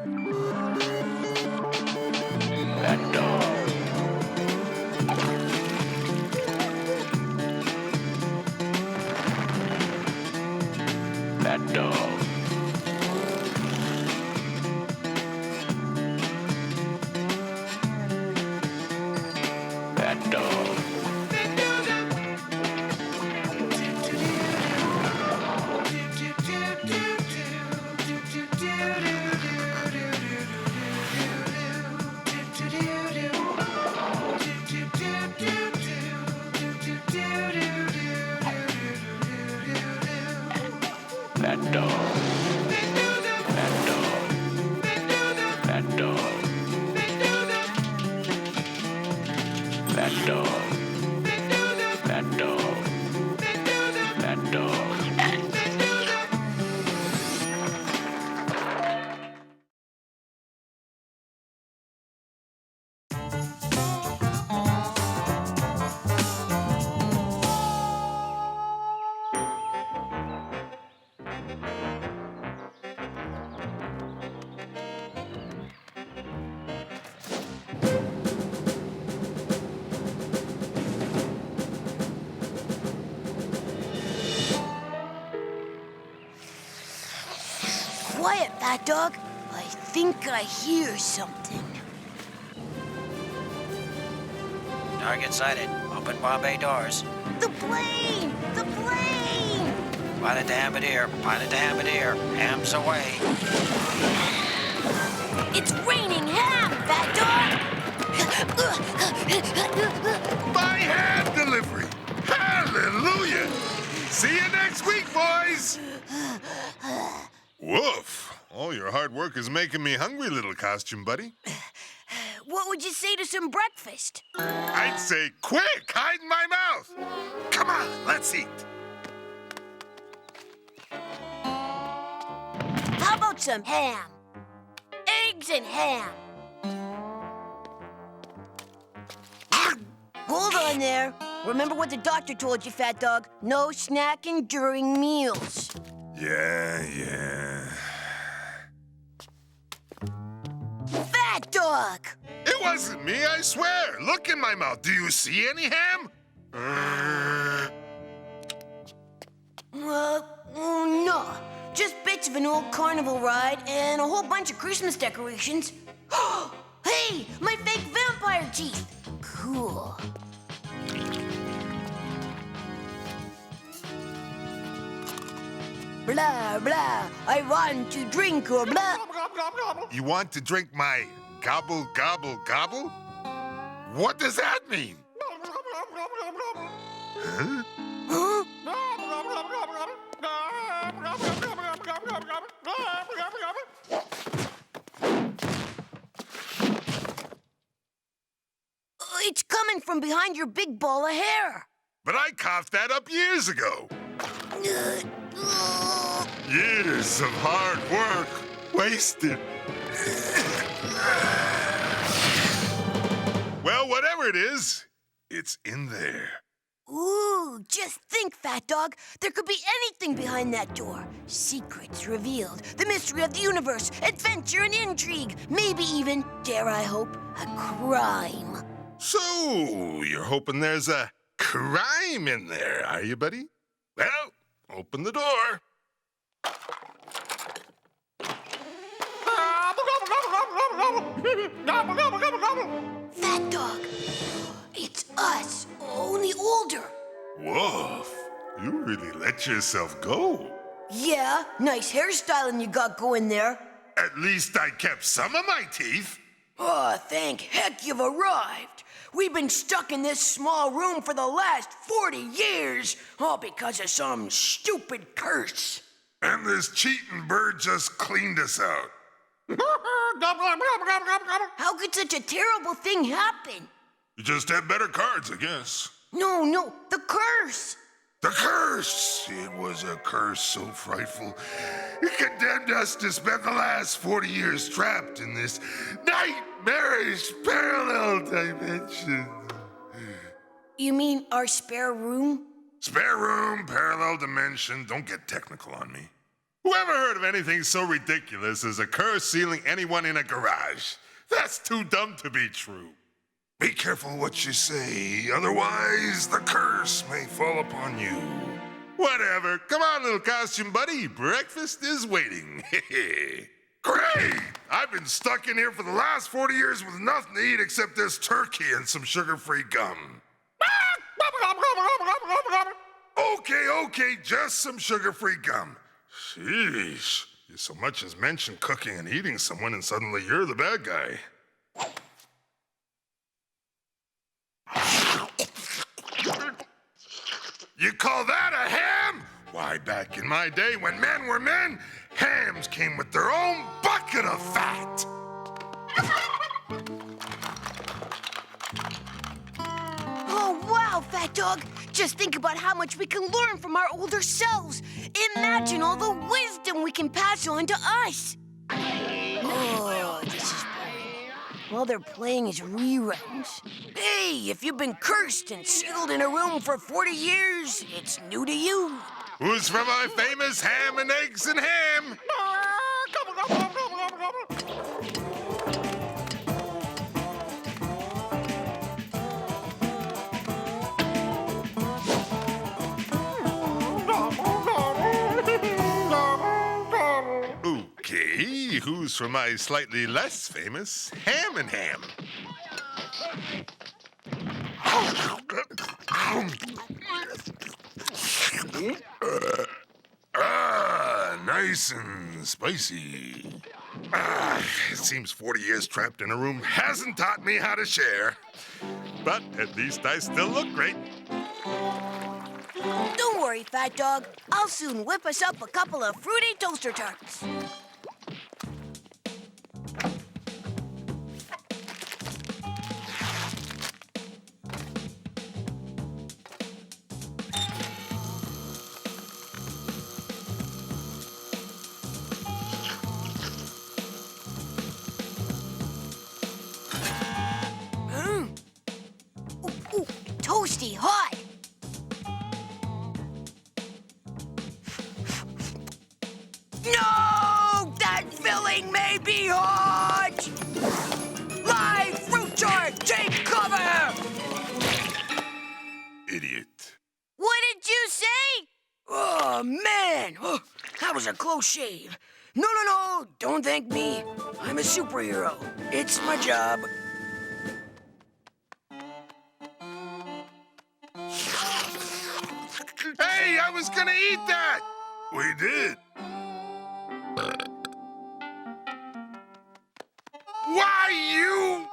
Fat Dog. Fat Dog. Fat Dog. Fat Dog. Fat Dog. Fat Dog. Fat Dog. Fat Dog. Fat Dog. Quiet, Fat Dog. I think I hear something. Target sighted. Open bomb bay doors. The plane! The plane! Pilot to Hamadier. Pilot to Hamadier. Hams away. It's raining ham, Fat Dog! By hand delivery. Hallelujah. See you next week, boys. Woof. All your hard work is making me hungry, little costume buddy. What would you say to some breakfast? I'd say, quick, hide in my mouth. Come on, let's eat. How about some ham? Eggs and ham. Hold on there. Remember what the doctor told you, Fat Dog? No snacking during meals. Yeah. Fat Dog! It wasn't me, I swear. Look in my mouth. Do you see any ham? No. Just bits of an old carnival ride and a whole bunch of Christmas decorations. Hey, my fake vampire teeth. Cool. Blah, blah. I want to drink or blah. You want to drink my gobble, gobble, gobble? What does that mean? Huh? Huh? It's coming from behind your big ball of hair. But I coughed that up years ago. Years of hard work wasted. Well, whatever it is, it's in there. Ooh, just think, Fat Dog. There could be anything behind that door. Secrets revealed, the mystery of the universe, adventure and intrigue. Maybe even, dare I hope, a crime. So, you're hoping there's a crime in there, are you, buddy? Well, open the door. Fat Dog, it's us, only older. Woof, you really let yourself go. Yeah, nice hairstyling you got going there. At least I kept some of my teeth. Oh, thank heck you've arrived. We've been stuck in this small room for the last 40 years, all because of some stupid curse. And this cheating bird just cleaned us out. How could such a terrible thing happen? You just had better cards, I guess. No, the curse. The curse! It was a curse so frightful. It condemned us to spend the last 40 years trapped in this nightmarish parallel dimension. You mean our spare room? Spare room, parallel dimension. Don't get technical on me. Whoever heard of anything so ridiculous as a curse sealing anyone in a garage? That's too dumb to be true. Be careful what you say, otherwise the curse may fall upon you. Whatever. Come on, little costume buddy. Breakfast is waiting. Great! I've been stuck in here for the last 40 years with nothing to eat except this turkey and some sugar-free gum. Okay, just some sugar-free gum. Sheesh. You so much as mention cooking and eating someone and suddenly you're the bad guy. You call that a ham? Why, back in my day when men were men, hams came with their own bucket of fat. Oh, wow, Fat Dog. Just think about how much we can learn from our older selves. Imagine all the wisdom we can pass on to us. Oh, this is boring. All they're playing is reruns. Hey, if you've been cursed and sealed in a room for 40 years, it's new to you. Who's from my famous ham and eggs and ham? Okay, who's from my slightly less famous ham and ham? Nice and spicy. It seems 40 years trapped in a room hasn't taught me how to share. But at least I still look great. Don't worry, Fat Dog. I'll soon whip us up a couple of fruity toaster tarts. Ooh, toasty hot. No! That filling may be hot! Live fruit tart, take cover! Idiot. What did you say? Oh, man! Oh, that was a close shave. No, don't thank me. I'm a superhero. It's my job. Hey, I was gonna eat that! We did. Why, you?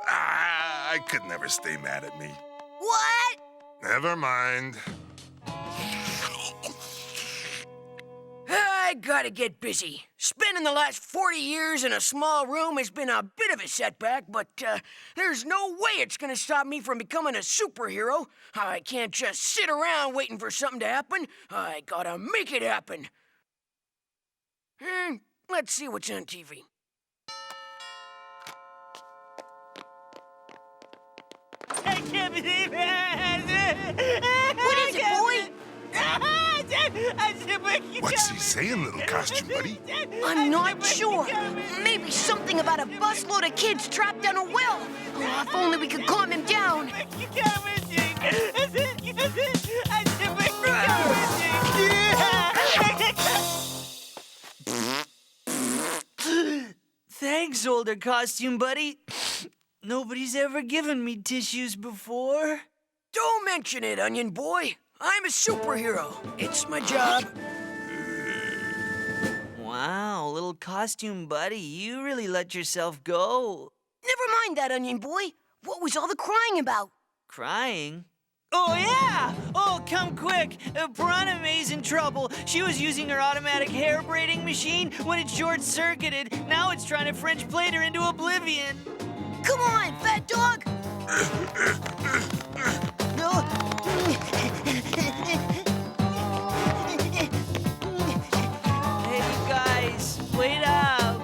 I could never stay mad at me. What? Never mind. I gotta get busy. Spending the last 40 years in a small room has been a bit of a setback, but there's no way it's gonna stop me from becoming a superhero. I can't just sit around waiting for something to happen. I gotta make it happen. Let's see what's on TV. I can't believe it! What is it, boy? What's he saying, little costume buddy? I'm not sure. Maybe something about a busload of kids trapped in a well. Oh, if only we could calm him down. Thanks, older costume buddy. Nobody's ever given me tissues before. Don't mention it, Onion Boy. I'm a superhero. It's my job. Wow, little costume buddy, you really let yourself go. Never mind that, Onion Boy. What was all the crying about? Crying? Oh, yeah! Oh, come quick! Piranha May's in trouble. She was using her automatic hair braiding machine when it short-circuited. Now it's trying to French plate her into oblivion. Come on, Fat Dog! No. Hey, you guys, wait up.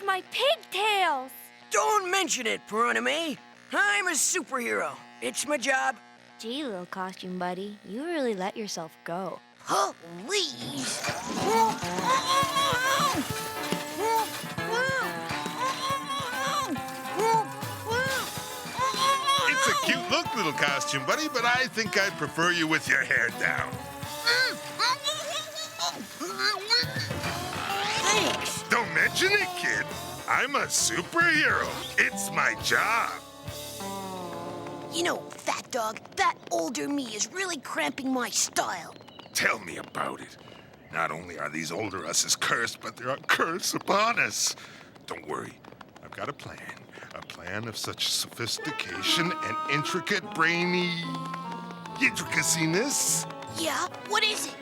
my pigtails. Don't mention it, Piranha. I'm a superhero. It's my job. Gee, little costume buddy, you really let yourself go. Please. It's a cute look, little costume buddy, but I think I'd prefer you with your hair down. Thanks. Don't mention it, kid. I'm a superhero. It's my job. You know, Fat Dog, that older me is really cramping my style. Tell me about it. Not only are these older us's cursed, but they're a curse upon us. Don't worry. I've got a plan. A plan of such sophistication and intricate brainy intricaciness. Yeah? What is it?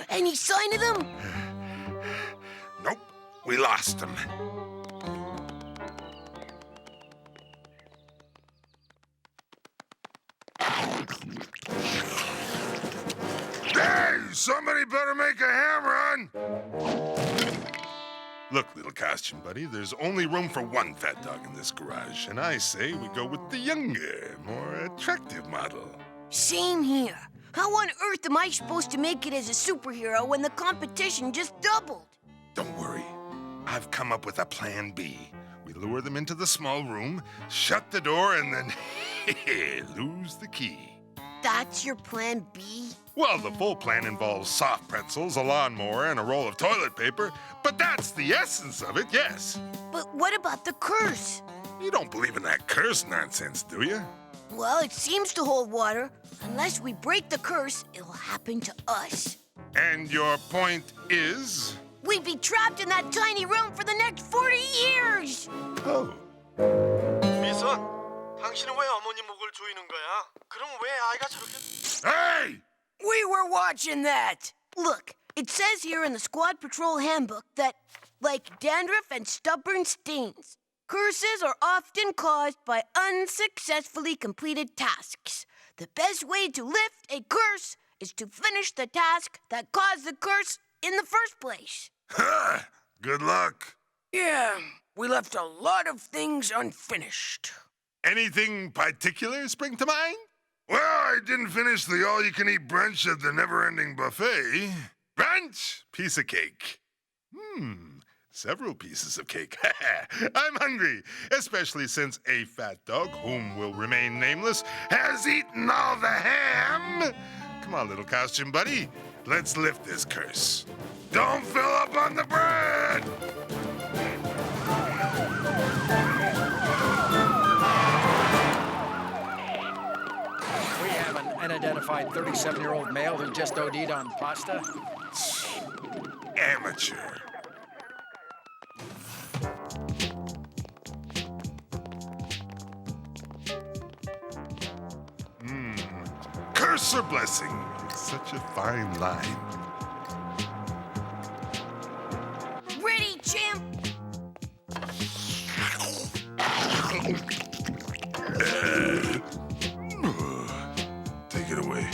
Any sign of them? Nope, we lost him. Hey, somebody better make a ham run! Look, little costume buddy, there's only room for one Fat Dog in this garage, and I say we go with the younger, more attractive model. Same here. How on earth am I supposed to make it as a superhero when the competition just doubled? Don't worry. I've come up with a plan B. We lure them into the small room, shut the door, and then lose the key. That's your plan B? Well, the full plan involves soft pretzels, a lawnmower, and a roll of toilet paper, but that's the essence of it, yes. But what about the curse? You don't believe in that curse nonsense, do you? Well, it seems to hold water. Unless we break the curse, it'll happen to us. And your point is? We'd be trapped in that tiny room for the next 40 years! Oh. 미선, 당신은 왜 어머니 목을 조이는 거야? 그럼 왜 아이가 저렇게... Hey! We were watching that! Look, it says here in the Squad Patrol Handbook that, like dandruff and stubborn stains, curses are often caused by unsuccessfully completed tasks. The best way to lift a curse is to finish the task that caused the curse in the first place. Ha! Good luck. Yeah, we left a lot of things unfinished. Anything particular spring to mind? Well, I didn't finish the all-you-can-eat brunch at the never-ending buffet. Brunch? Piece of cake. Several pieces of cake. I'm hungry, especially since a fat dog, whom will remain nameless, has eaten all the ham. Come on, little costume buddy. Let's lift this curse. Don't fill up on the bread! We have an unidentified 37-year-old male who just OD'd on pasta. Amateur. Curse or blessing? Such a fine line. Ready, champ? Take it away.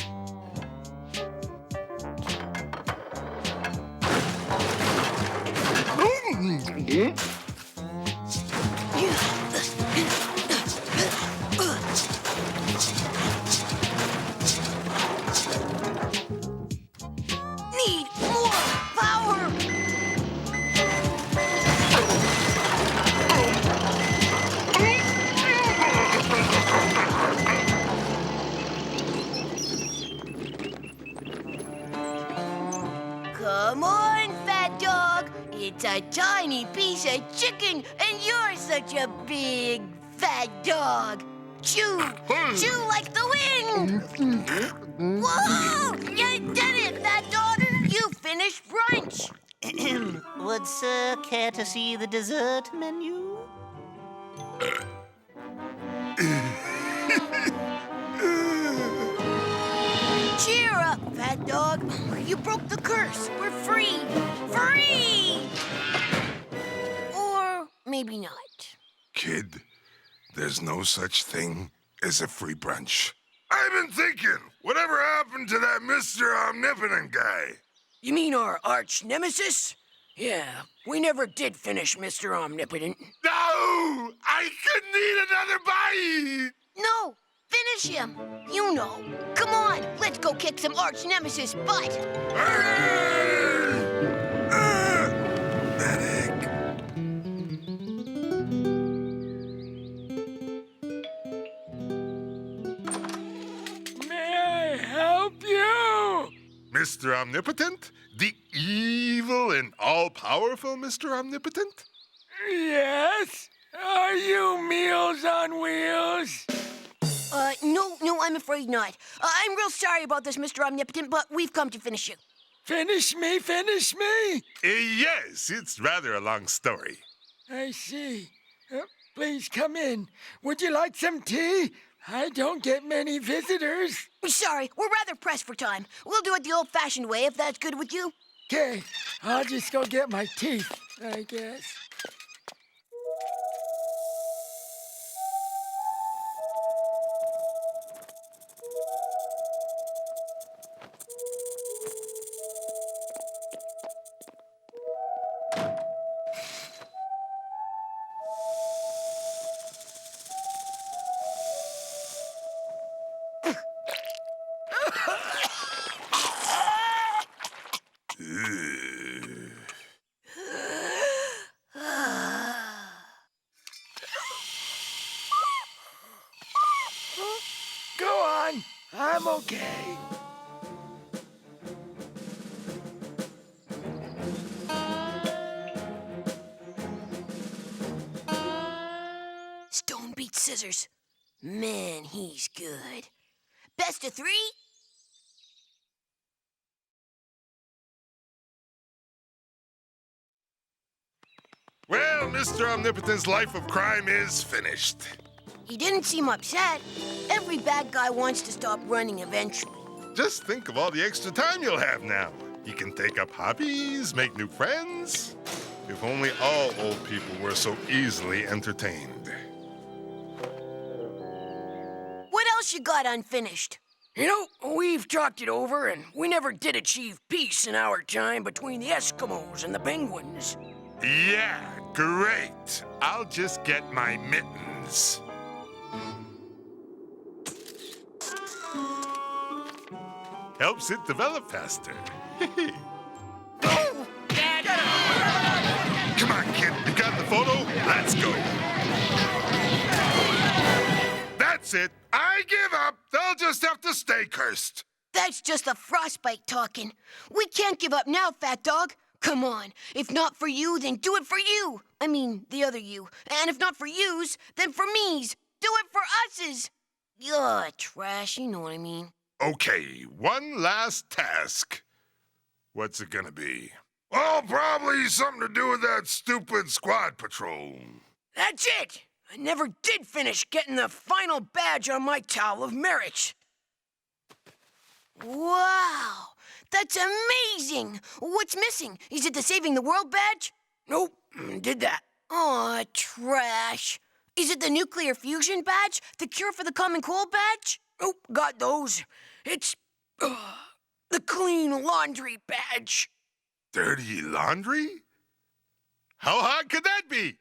Need more power! Come on, Fat Dog. It's a tiny piece of chicken, and you're such a big fat dog. Chew, chew like the wind. Whoa! You did it, Fat Dog. You finished brunch. Would sir care to see the dessert menu? Cheer up, Fat Dog. You broke the curse. We're free. Free! Or maybe not. Kid, there's no such thing as a free brunch. I've been thinking, whatever happened to that Mr. Omnipotent guy? You mean our arch nemesis? Yeah, we never did finish Mr. Omnipotent. No! I could need another bite! No, finish him. You know. Come on, let's go kick some arch nemesis butt. Hooray! Medic. May I help you? Mr. Omnipotent? The evil and all-powerful Mr. Omnipotent? Yes? Are you Meals on Wheels? No, I'm afraid not. I'm real sorry about this, Mr. Omnipotent, but we've come to finish you. Finish me, finish me? Yes, it's rather a long story. I see. Please come in. Would you like some tea? I don't get many visitors. Sorry, we're rather pressed for time. We'll do it the old-fashioned way, if that's good with you. Okay, I'll just go get my teeth, I guess. Go on, I'm okay. Stone beats scissors. Man, he's good. Best of 3? Well, Mr. Omnipotent's life of crime is finished. He didn't seem upset. Every bad guy wants to stop running eventually. Just think of all the extra time you'll have now. You can take up hobbies, make new friends. If only all old people were so easily entertained. What else you got unfinished? You know, we've talked it over, and we never did achieve peace in our time between the Eskimos and the Penguins. Yeah, great. I'll just get my mittens. Helps it develop faster. Come on, kid. You got the photo? Let's go. That's it. I give up. They'll just have to stay cursed. That's just the frostbite talking. We can't give up now, Fat Dog. Come on. If not for you, then do it for you. I mean, the other you. And if not for yous, then for me's. Do it for us's. Ugh, trash, you know what I mean. Okay, one last task. What's it gonna be? Well, probably something to do with that stupid squad patrol. That's it! I never did finish getting the final badge on my Towel of Merit. Wow, that's amazing. What's missing? Is it the Saving the World badge? Nope, did that. Aw, trash. Is it the Nuclear Fusion badge? The Cure for the Common Cold badge? Nope, got those. It's the Clean Laundry badge. Dirty laundry? How hard could that be?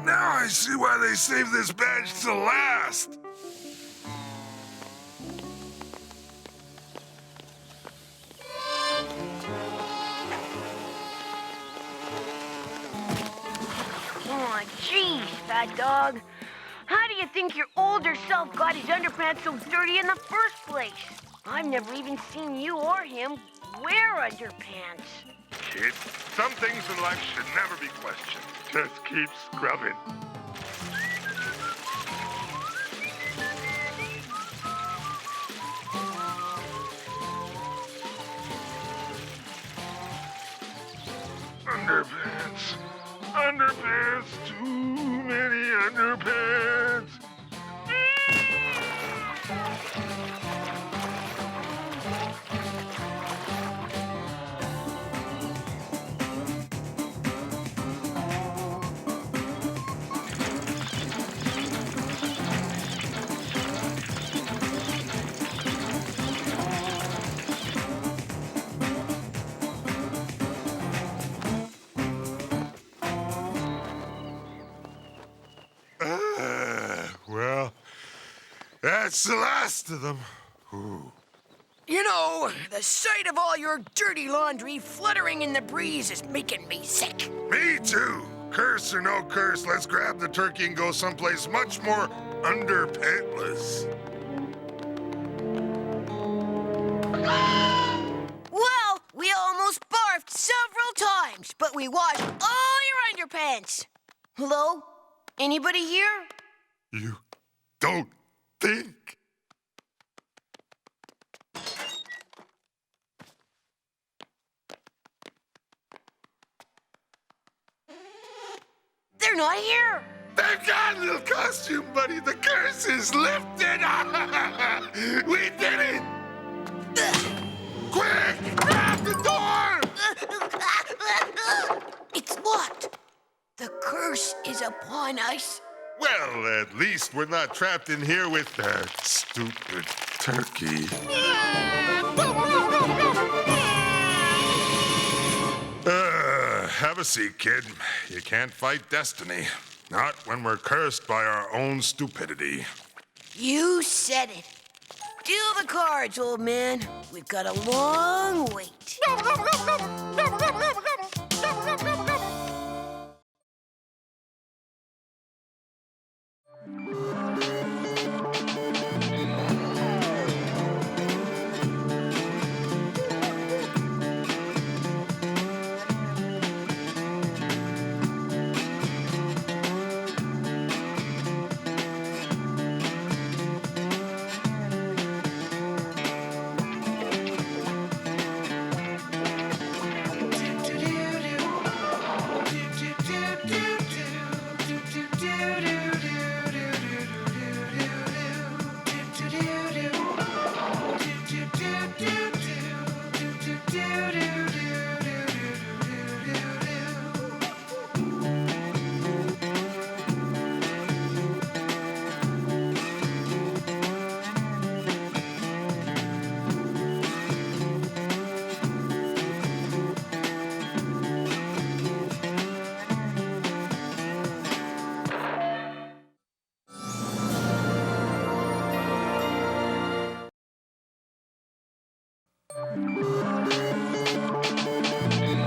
Now I see why they saved this badge to last. Aw, jeez, Fat Dog. How do you think your older self got his underpants so dirty in the first place? I've never even seen you or him wear underpants. Kid, some things in life should never be questioned. Just keep scrubbing. Underpants, underpants, too many underpants. Well, that's the last of them. Ooh. You know, the sight of all your dirty laundry fluttering in the breeze is making me sick. Me too. Curse or no curse, let's grab the turkey and go someplace much more underpantless. Well, we almost barfed several times, but we washed all your underpants. Hello? Anybody here? You don't think? They're not here. Thank God, little costume buddy. The curse is lifted. We did it. Quick, grab the door. It's locked. The curse is upon us. Well, at least we're not trapped in here with that stupid turkey. Have a seat, kid. You can't fight destiny. Not when we're cursed by our own stupidity. You said it. Deal the cards, old man. We've got a long wait.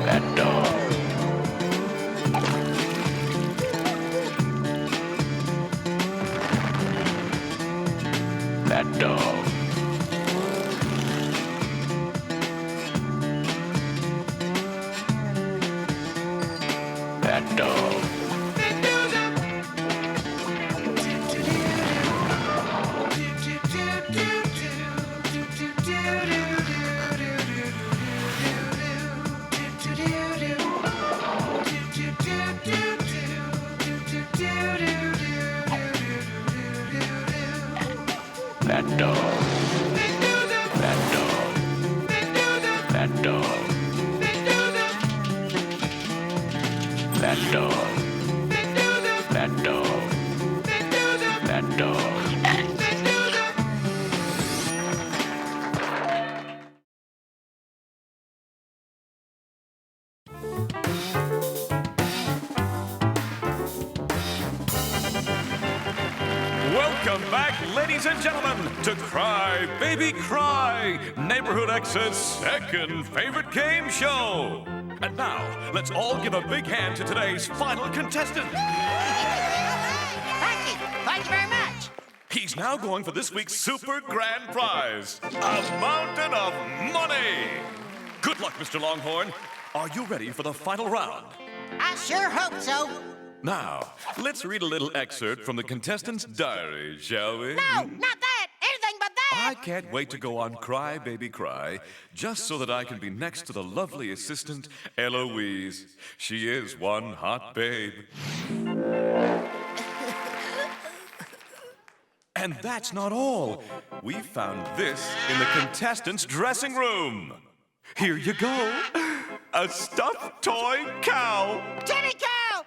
Fat Dog. Fat Dog. Fat Dog. Fat Dog. Fat Dog. Fat Dog. Fat Dog. Fat Dog. Fat Dog. Welcome back, ladies and gentlemen, to Cry Baby Cry, Neighborhood X's second favorite game show. And now, let's all give a big hand to today's final contestant. Thank you. Thank you very much. He's now going for this week's super grand prize, a mountain of money. Good luck, Mr. Longhorn. Are you ready for the final round? I sure hope so. Now, let's read a little excerpt from the contestant's diary, shall we? No, not that. Anything but that. I can't wait to go on Cry Baby Cry, just so that I can be next to the lovely assistant, Eloise. She is one hot babe. And that's not all. We found this in the contestants' dressing room. Here you go. A stuffed toy cow. Titty cow!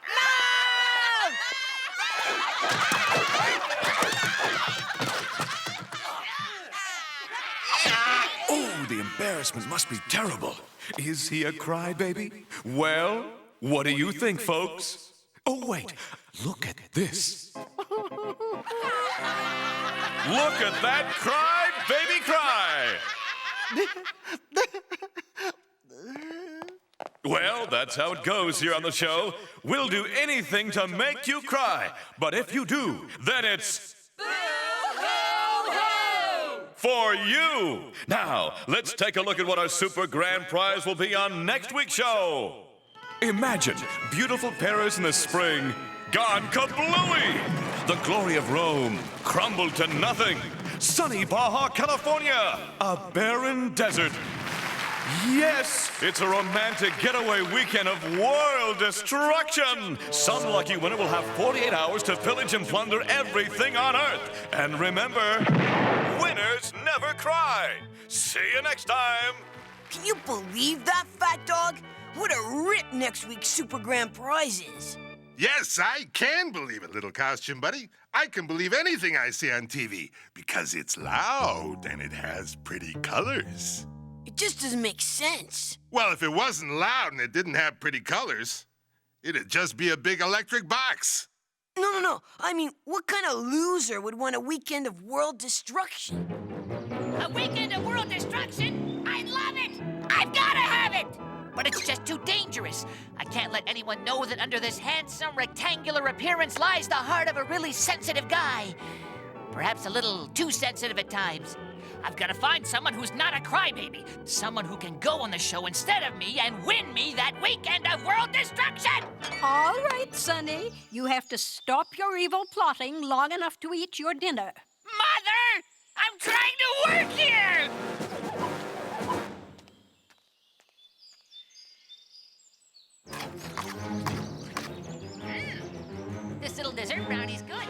Oh, the embarrassment must be terrible. Is he a crybaby? Well, what do you think, folks? Oh, wait. Look at this. Look at that cry, baby, cry. Well, that's how it goes here on the show. We'll do anything to make you cry. But if you do, then it's for you. Now, let's take a look at what our super grand prize will be on next week's show. Imagine beautiful Paris in the spring gone kablooey. The glory of Rome crumbled to nothing. Sunny Baja California, a barren desert. Yes, it's a romantic getaway weekend of world destruction. Some lucky winner will have 48 hours to pillage and plunder everything on Earth. And remember, winners never cry. See you next time. Can you believe that, Fat Dog? What a rip next week's Super Grand Prize is. Yes, I can believe it, little costume buddy. I can believe anything I see on TV because it's loud and it has pretty colors. It just doesn't make sense. Well, if it wasn't loud and it didn't have pretty colors, it'd just be a big electric box. No. I mean, what kind of loser would want a weekend of world destruction? A weekend of world destruction? I love it! I've gotta have it! But it's just too dangerous. I can't let anyone know that under this handsome, rectangular appearance lies the heart of a really sensitive guy. Perhaps a little too sensitive at times. I've got to find someone who's not a crybaby. Someone who can go on the show instead of me and win me that weekend of world destruction! All right, Sonny. You have to stop your evil plotting long enough to eat your dinner. Mother! I'm trying to work here! This little dessert brownie's good.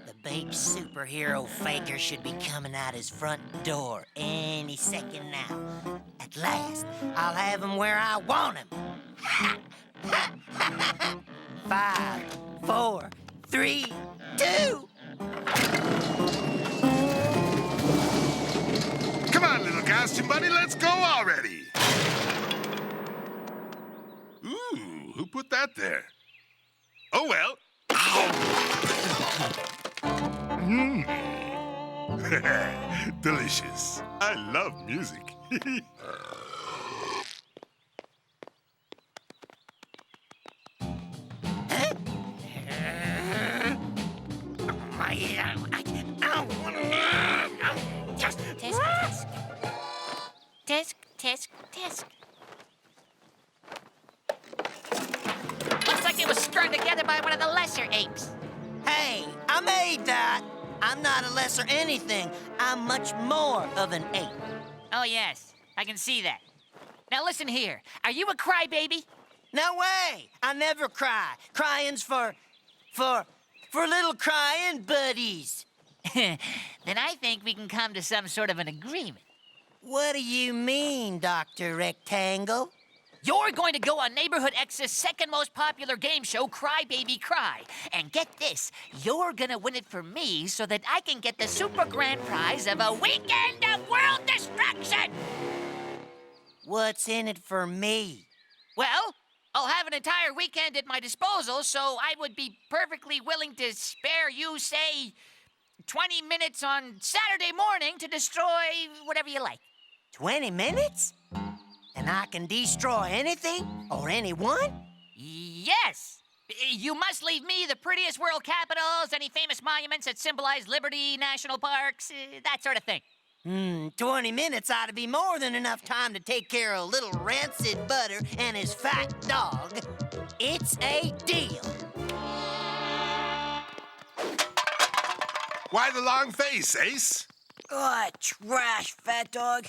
The big superhero faker should be coming out his front door any second now. At last, I'll have him where I want him. 5, 4, 3, 2. Come on, little costume buddy, let's go already. Ooh, who put that there? Oh, well. Delicious. I love music. Tisk. Looks like it was strung together by one of the lesser apes. Hey, I made that. I'm not a lesser anything. I'm much more of an ape. Oh, yes. I can see that. Now listen here. Are you a crybaby? No way. I never cry. Crying's for little crying buddies. Then I think we can come to some sort of an agreement. What do you mean, Dr. Rectangle? You're going to go on Neighborhood X's second most popular game show, Cry Baby Cry. And get this, you're gonna win it for me so that I can get the super grand prize of a weekend of world destruction! What's in it for me? Well, I'll have an entire weekend at my disposal, so I would be perfectly willing to spare you, say, 20 minutes on Saturday morning to destroy whatever you like. 20 minutes? And I can destroy anything or anyone? Yes! You must leave me the prettiest world capitals, any famous monuments that symbolize liberty, national parks, that sort of thing. 20 minutes ought to be more than enough time to take care of little rancid butter and his fat dog. It's a deal. Why the long face, Ace? Ah, trash, Fat Dog.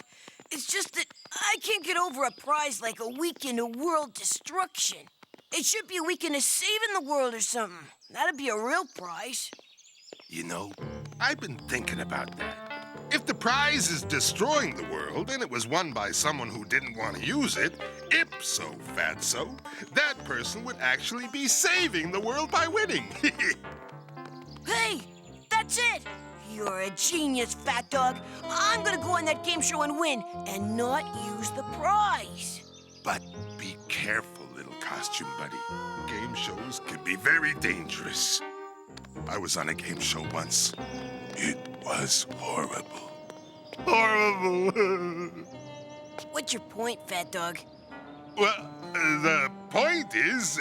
It's just that I can't get over a prize like a weekend of world destruction. It should be a weekend of saving the world or something. That'd be a real prize. You know, I've been thinking about that. If the prize is destroying the world and it was won by someone who didn't want to use it, ipso fatso, that person would actually be saving the world by winning. Hey, that's it! You're a genius, Fat Dog. I'm gonna go on that game show and win, and not use the prize. But be careful, little costume buddy. Game shows can be very dangerous. I was on a game show once. It was horrible. Horrible. What's your point, Fat Dog? Well, the point is,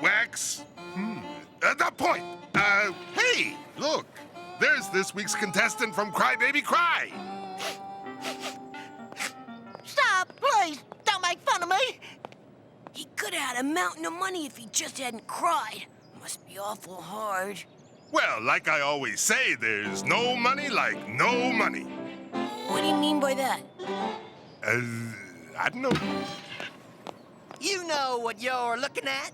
wax. The point. Hey, look. There's this week's contestant from Cry Baby Cry. Stop, please. Don't make fun of me. He could have had a mountain of money if he just hadn't cried. Must be awful hard. Well, like I always say, there's no money like no money. What do you mean by that? I don't know. You know what you're looking at?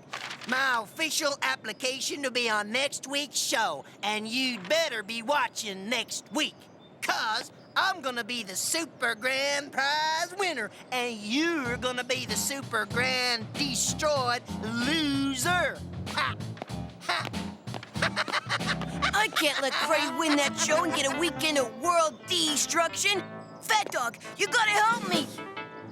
My official application to be on next week's show, and you'd better be watching next week, 'cause I'm gonna be the Super Grand Prize winner, and you're gonna be the Super Grand Destroyed loser. Ha! Ha! I can't let Freddy win that show and get a weekend of world destruction. Fat Dog, you gotta help me.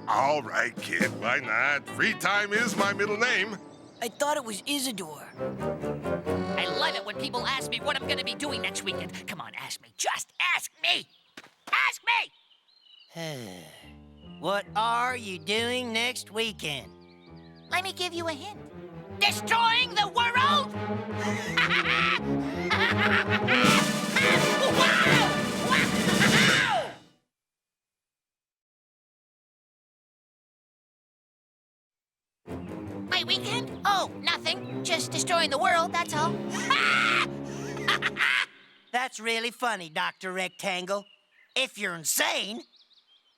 All right, kid, why not? Free time is my middle name. I thought it was Isidore. I love it when people ask me what I'm gonna be doing next weekend. Come on, ask me. Just ask me. Ask me! What are you doing next weekend? Let me give you a hint. Destroying the world? My weekend? Oh, nothing. Just destroying the world, that's all. That's really funny, Dr. Rectangle. If you're insane,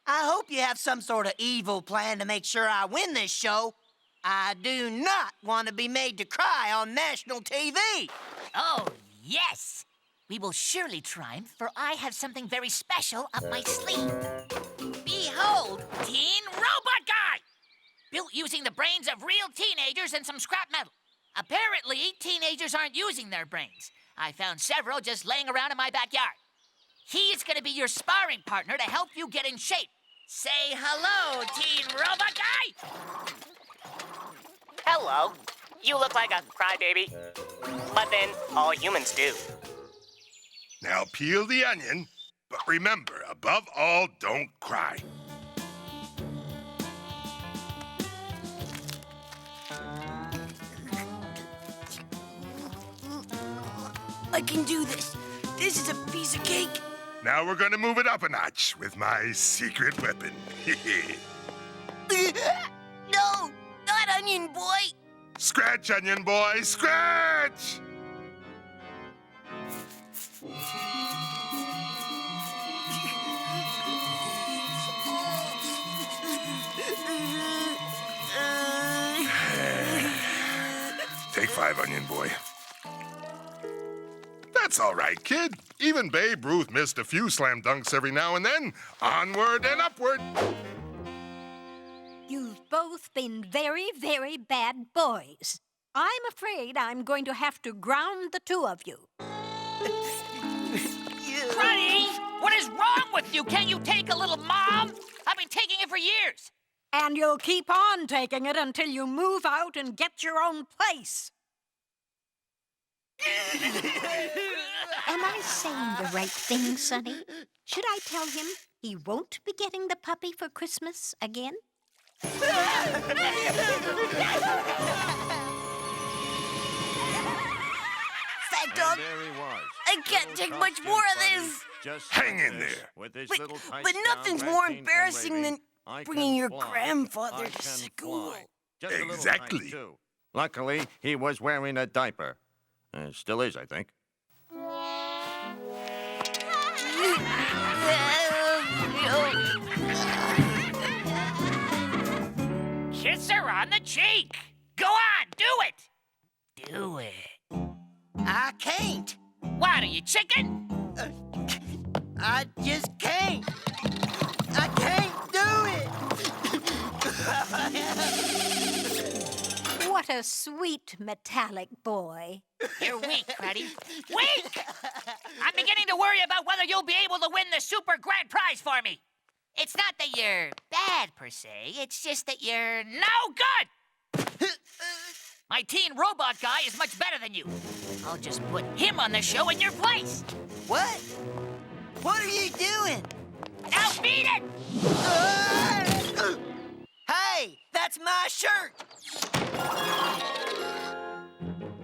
I hope you have some sort of evil plan to make sure I win this show. I do not want to be made to cry on national TV. Oh, yes. We will surely triumph, for I have something very special up my sleeve. Behold, Teen Robot Guy! Built using the brains of real teenagers and some scrap metal. Apparently, teenagers aren't using their brains. I found several just laying around in my backyard. He's gonna be your sparring partner to help you get in shape. Say hello, Teen Robot Guy! Hello. You look like a crybaby. But then, all humans do. Now peel the onion, but remember, above all, don't cry. I can do this. This is a piece of cake. Now we're gonna move it up a notch with my secret weapon. No, not Onion Boy. Scratch, Onion Boy, scratch! Take 5, Onion Boy. That's all right, kid. Even Babe Ruth missed a few slam dunks every now and then. Onward and upward. You've both been very, very bad boys. I'm afraid I'm going to have to ground the two of you. Cruddy! What is wrong with you? Can't you take a little mom? I've been taking it for years. And you'll keep on taking it until you move out and get your own place. Am I saying the right thing, Sonny? Should I tell him he won't be getting the puppy for Christmas again? Fat Dog, I can't take much more of this. Hang in there. But nothing's more embarrassing than bringing your grandfather to school. Exactly. Luckily, he was wearing a diaper. Still is, I think. on the cheek. Go on, do it. Do it. I can't. What, are you chicken? I just can't. I can't do it. What a sweet metallic boy. You're weak, Cruddy. Weak! I'm beginning to worry about whether you'll be able to win the super grand prize for me. It's not that you're bad, per se. It's just that you're no good! My teen robot guy is much better than you. I'll just put him on the show in your place. What? What are you doing? Now beat it! Hey, that's my shirt.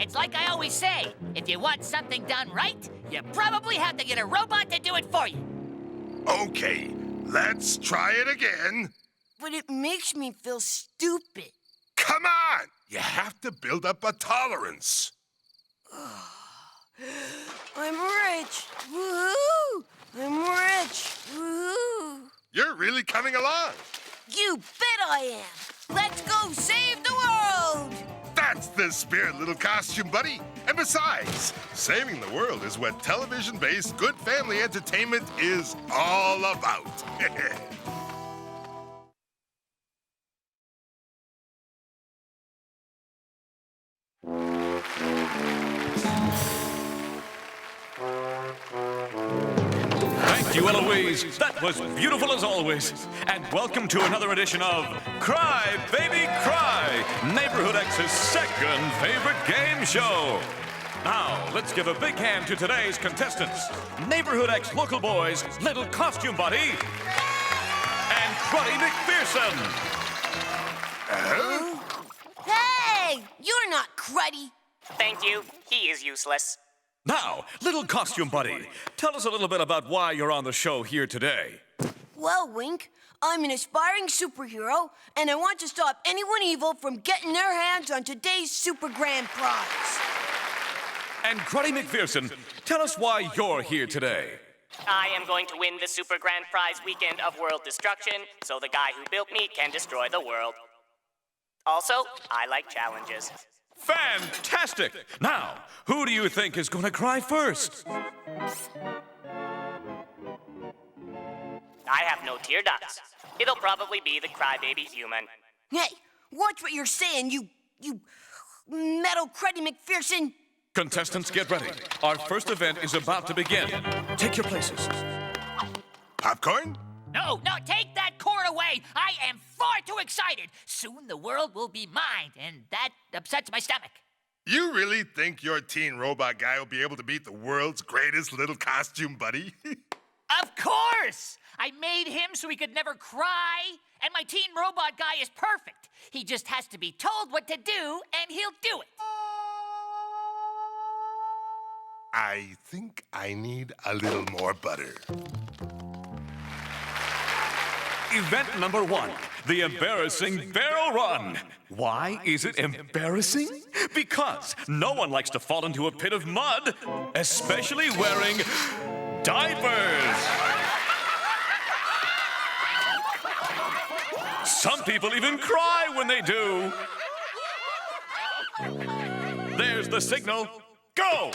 It's like I always say, if you want something done right, you probably have to get a robot to do it for you. Okay, let's try it again. But it makes me feel stupid. Come on! You have to build up a tolerance. I'm rich. Woohoo! I'm rich. Woohoo! You're really coming along. You bet I am. Let's go save the world. That's the spirit, little costume buddy. And besides, saving the world is what television-based good family entertainment is all about. Thank you, Eloise. That was beautiful as always. And welcome to another edition of Cry, Baby, Cry, Neighborhood X's second favorite game show. Now, let's give a big hand to today's contestants. Neighborhood X local boys, Little Costume Buddy, and Cruddy McPherson. Hey, you're not Cruddy. Thank you. He is useless. Now, Little Costume Buddy, tell us a little bit about why you're on the show here today. Well, Wink, I'm an aspiring superhero, and I want to stop anyone evil from getting their hands on today's super grand prize. And Cruddy McPherson, tell us why you're here today. I am going to win the Super Grand Prize weekend of world destruction, so the guy who built me can destroy the world. Also, I like challenges. Fantastic! Now, who do you think is going to cry first? I have no tear ducts. It'll probably be the crybaby human. Hey, watch what you're saying, you metal Cruddy McPherson. Contestants, get ready. Our first event is about to begin. Take your places. Popcorn? No, take that corn away. I am far too excited. Soon the world will be mine, and that upsets my stomach. You really think your teen robot guy will be able to beat the world's greatest little costume buddy? Of course! I made him so he could never cry, and my teen robot guy is perfect. He just has to be told what to do, and he'll do it. I think I need a little more butter. Event number 1, the embarrassing barrel run. Why is it embarrassing? Because no one likes to fall into a pit of mud, especially wearing diapers. Some people even cry when they do. There's the signal. Go!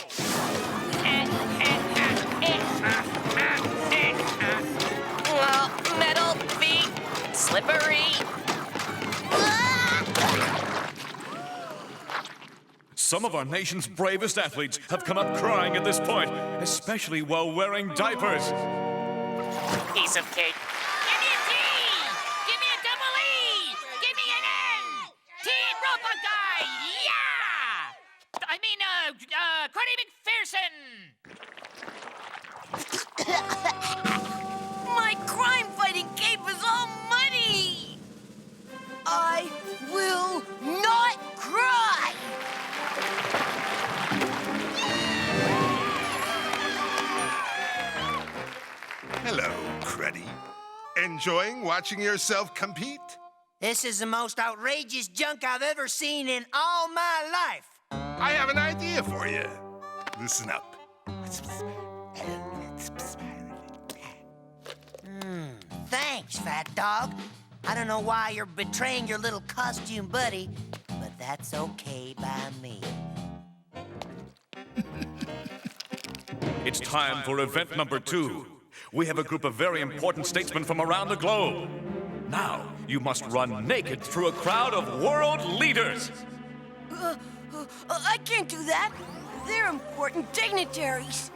Metal feet, slippery. Some of our nation's bravest athletes have come up crying at this point, especially while wearing diapers. Piece of cake. Give me a T! Give me a double E! Give me an N! Teen Robot Guy! Yeah! I mean, Cruddy McPherson! My crime-fighting cape is all muddy. I will not cry. Hello, Cruddy. Enjoying watching yourself compete? This is the most outrageous junk I've ever seen in all my life. I have an idea for you. Listen up. Thanks, Fat Dog. I don't know why you're betraying your little costume buddy, but that's okay by me. It's time for event number 2. We have a group of very important statesmen from around the globe. Now, you must run naked through a crowd of world leaders. I can't do that. They're important dignitaries.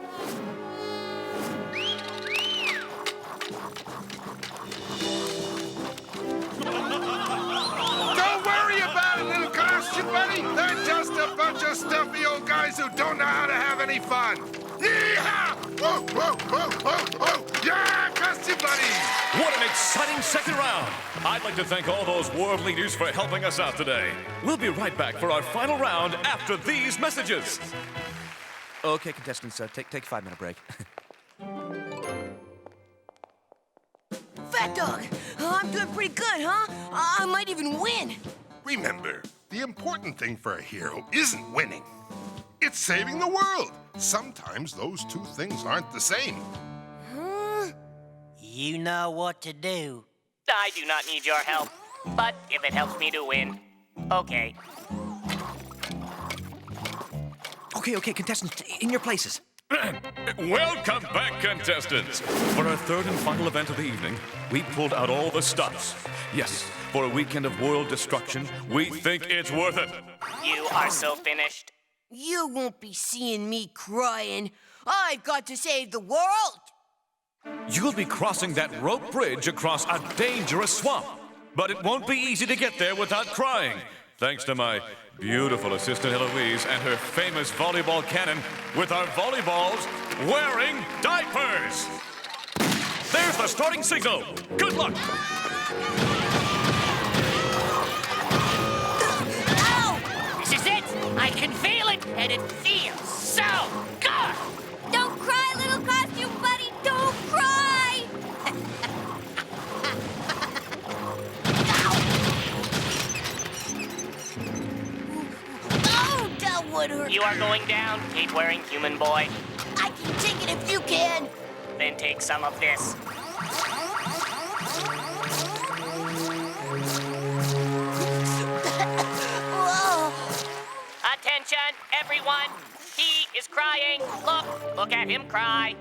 Don't worry about it, little costume buddy. They're just a bunch of stuffy old guys who don't know how to have any fun. Yee-haw! Whoa, whoa, whoa, whoa, whoa! Yeah, costume buddy! What an exciting second round! I'd like to thank all those world leaders for helping us out today. We'll be right back for our final round after these messages. Okay, contestants, take a 5-minute break. Fat Dog, I'm doing pretty good, huh? I might even win. Remember, the important thing for a hero isn't winning. It's saving the world. Sometimes those two things aren't the same. Huh? You know what to do. I do not need your help, but if it helps me to win, okay. Okay, contestants, in your places. Welcome back, contestants. For our third and final event of the evening, we pulled out all the stops. Yes, for a weekend of world destruction, we think it's worth it. You are so finished. You won't be seeing me crying. I've got to save the world. You'll be crossing that rope bridge across a dangerous swamp. But it won't be easy to get there without crying. Thanks to my beautiful assistant Eloise and her famous volleyball cannon with our volleyballs wearing diapers. There's the starting signal. Good luck. Ow! This is it. I can feel it, and it feels so good. Don't cry, little costume buddy. Don't cry. Oh, that would hurt. You are going down, cape-wearing human boy. I can take it if you can. Then take some of this. Whoa. Attention, everyone. He is crying. Look at him cry.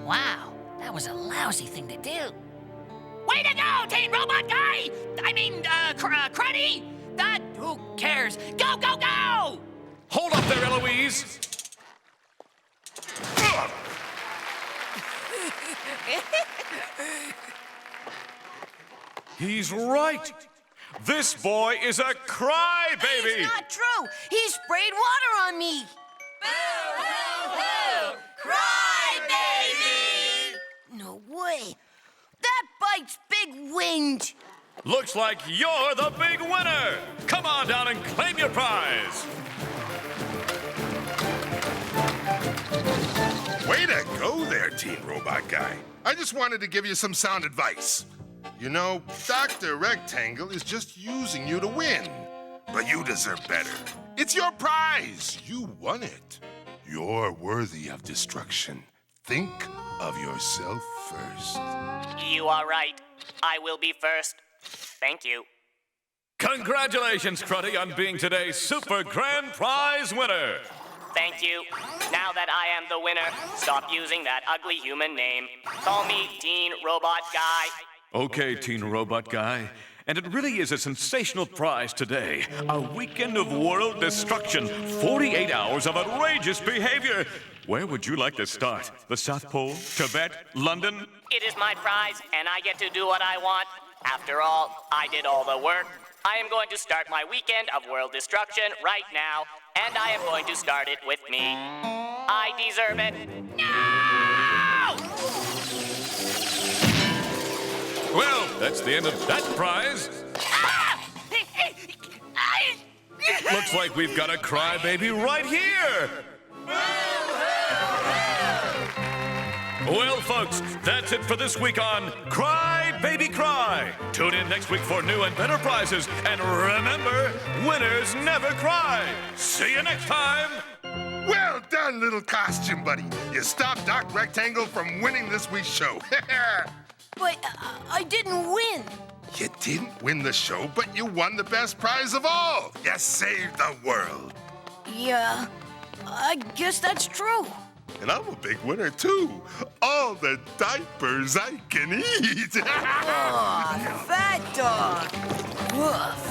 Wow, that was a lousy thing to do. Way to go, Teen Robot Guy! Cruddy! Who cares? Go, go, go! Hold up there, Eloise. He's right. This boy is a crybaby. It's not true. He sprayed water on me. Boo-hoo-hoo! Cry, baby! No way. That bite's big winged. Looks like you're the big winner. Come on down and claim your prize. Way to go there, Teen Robot Guy. I just wanted to give you some sound advice. You know, Dr. Rectangle is just using you to win. But you deserve better. It's your prize. You won it. You're worthy of destruction. Think of yourself first. You are right. I will be first. Thank you. Congratulations, Cruddy, on being today's Super Grand Prize winner. Thank you. Now that I am the winner, stop using that ugly human name. Call me Teen Robot Guy. Okay, Teen Robot Guy. And it really is a sensational prize today. A weekend of world destruction. 48 hours of outrageous behavior. Where would you like to start? The South Pole? Tibet? London? It is my prize, and I get to do what I want. After all, I did all the work. I am going to start my weekend of world destruction right now, and I am going to start it with me. I deserve it. No! Well, that's the end of that prize. Looks like we've got a crybaby right here. Well, folks, that's it for this week on Cry Baby Cry. Tune in next week for new and better prizes. And remember, winners never cry. See you next time. Well done, little costume buddy. You stopped Doc Rectangle from winning this week's show. But I didn't win. You didn't win the show, but you won the best prize of all. You saved the world. Yeah, I guess that's true. And I'm a big winner, too. All the diapers I can eat. Aw, Fat Dog. Woof.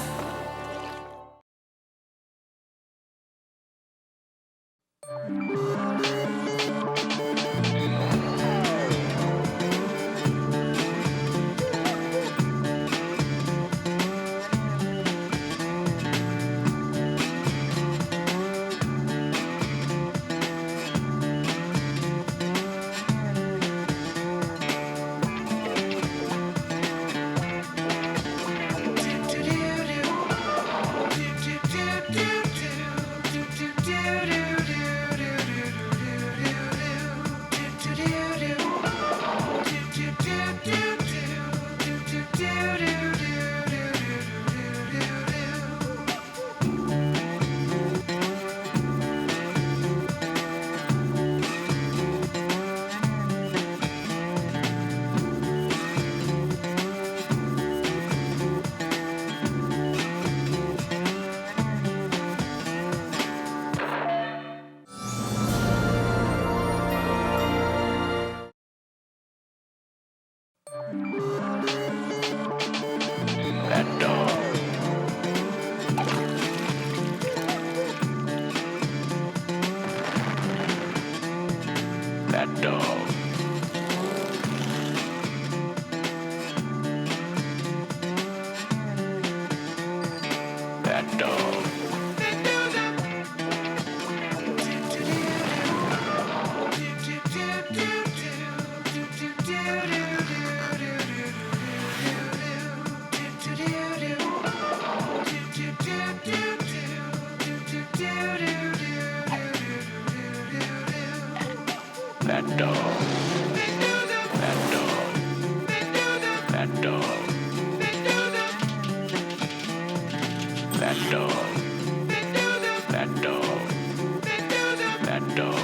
Fat Dog. Fat Dog. Fat Dog. Fat Dog. Fat Dog. Fat Dog. Fat Dog. Fat Dog. Fat Dog.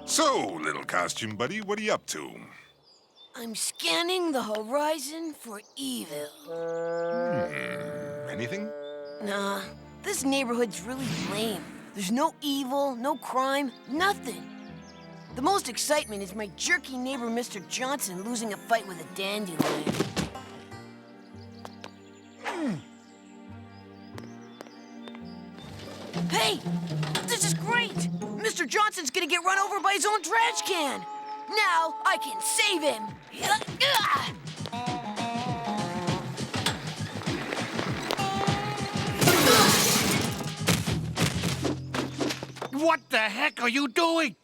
So, little costume buddy, what are you up to? I'm scanning the horizon for evil. Anything? Nah, this neighborhood's really lame. There's no evil, no crime, nothing. The most excitement is my jerky neighbor, Mr. Johnson, losing a fight with a dandelion. Hey, this is great! Mr. Johnson's gonna get run over by his own trash can. Now I can save him. What the heck are you doing?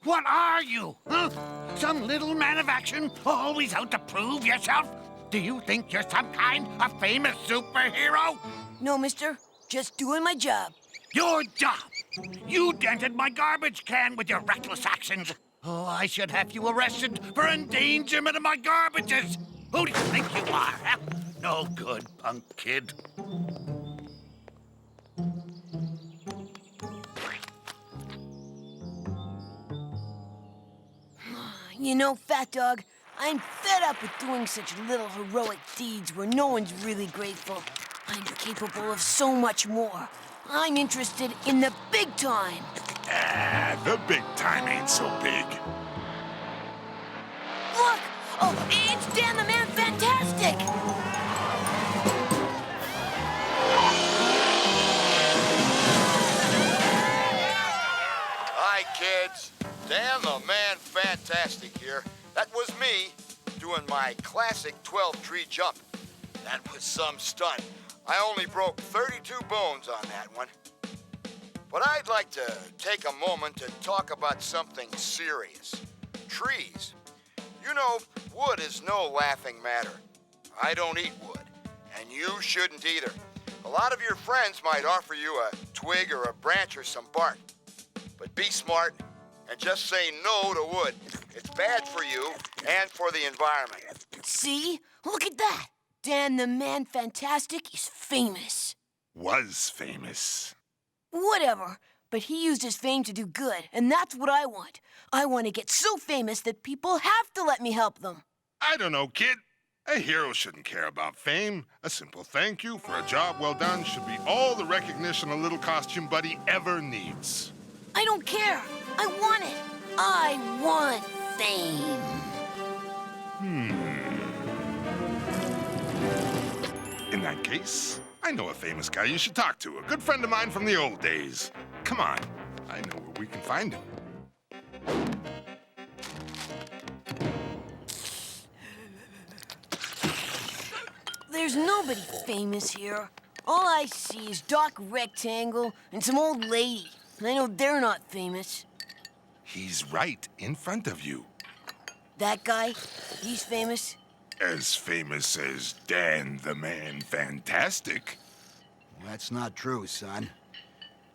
What are you? Huh? Some little man of action, always out to prove yourself? Do you think you're some kind of famous superhero? No, mister. Just doing my job. Your job? You dented my garbage can with your reckless actions. Oh, I should have you arrested for endangerment of my garbages. Who do you think you are, huh? No good, punk kid. You know, Fat Dog, I'm fed up with doing such little heroic deeds where no one's really grateful. I'm capable of so much more. I'm interested in the big time. The big time ain't so big. Look! Oh, it's Dan the Man Fantastic! Hi, kids. Dan the Man Fantastic here. That was me doing my classic 12-tree jump. That was some stunt. I only broke 32 bones on that one. But I'd like to take a moment to talk about something serious. Trees. You know, wood is no laughing matter. I don't eat wood, and you shouldn't either. A lot of your friends might offer you a twig or a branch or some bark. But be smart and just say no to wood. It's bad for you and for the environment. See? Look at that. Dan the Man Fantastic is famous. Was famous. Whatever. But he used his fame to do good, and that's what I want. I want to get so famous that people have to let me help them. I don't know, kid. A hero shouldn't care about fame. A simple thank you for a job well done should be all the recognition a little costume buddy ever needs. I don't care. I want it. I want fame. In that case, I know a famous guy you should talk to. A good friend of mine from the old days. Come on. I know where we can find him. There's nobody famous here. All I see is Doc Rectangle and some old lady. And I know they're not famous. He's right in front of you. That guy, he's famous. As famous as Dan the Man Fantastic. Well, that's not true, son.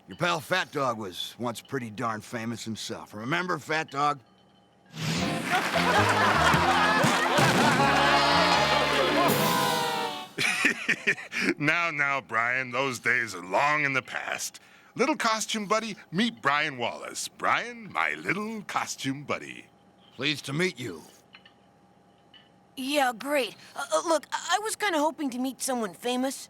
Your pal Fat Dog was once pretty darn famous himself. Remember, Fat Dog? Now, Brian, those days are long in the past. Little costume buddy, meet Brian Wallace. Brian, my little costume buddy. Pleased to meet you. Yeah, great. Look, I was kind of hoping to meet someone famous.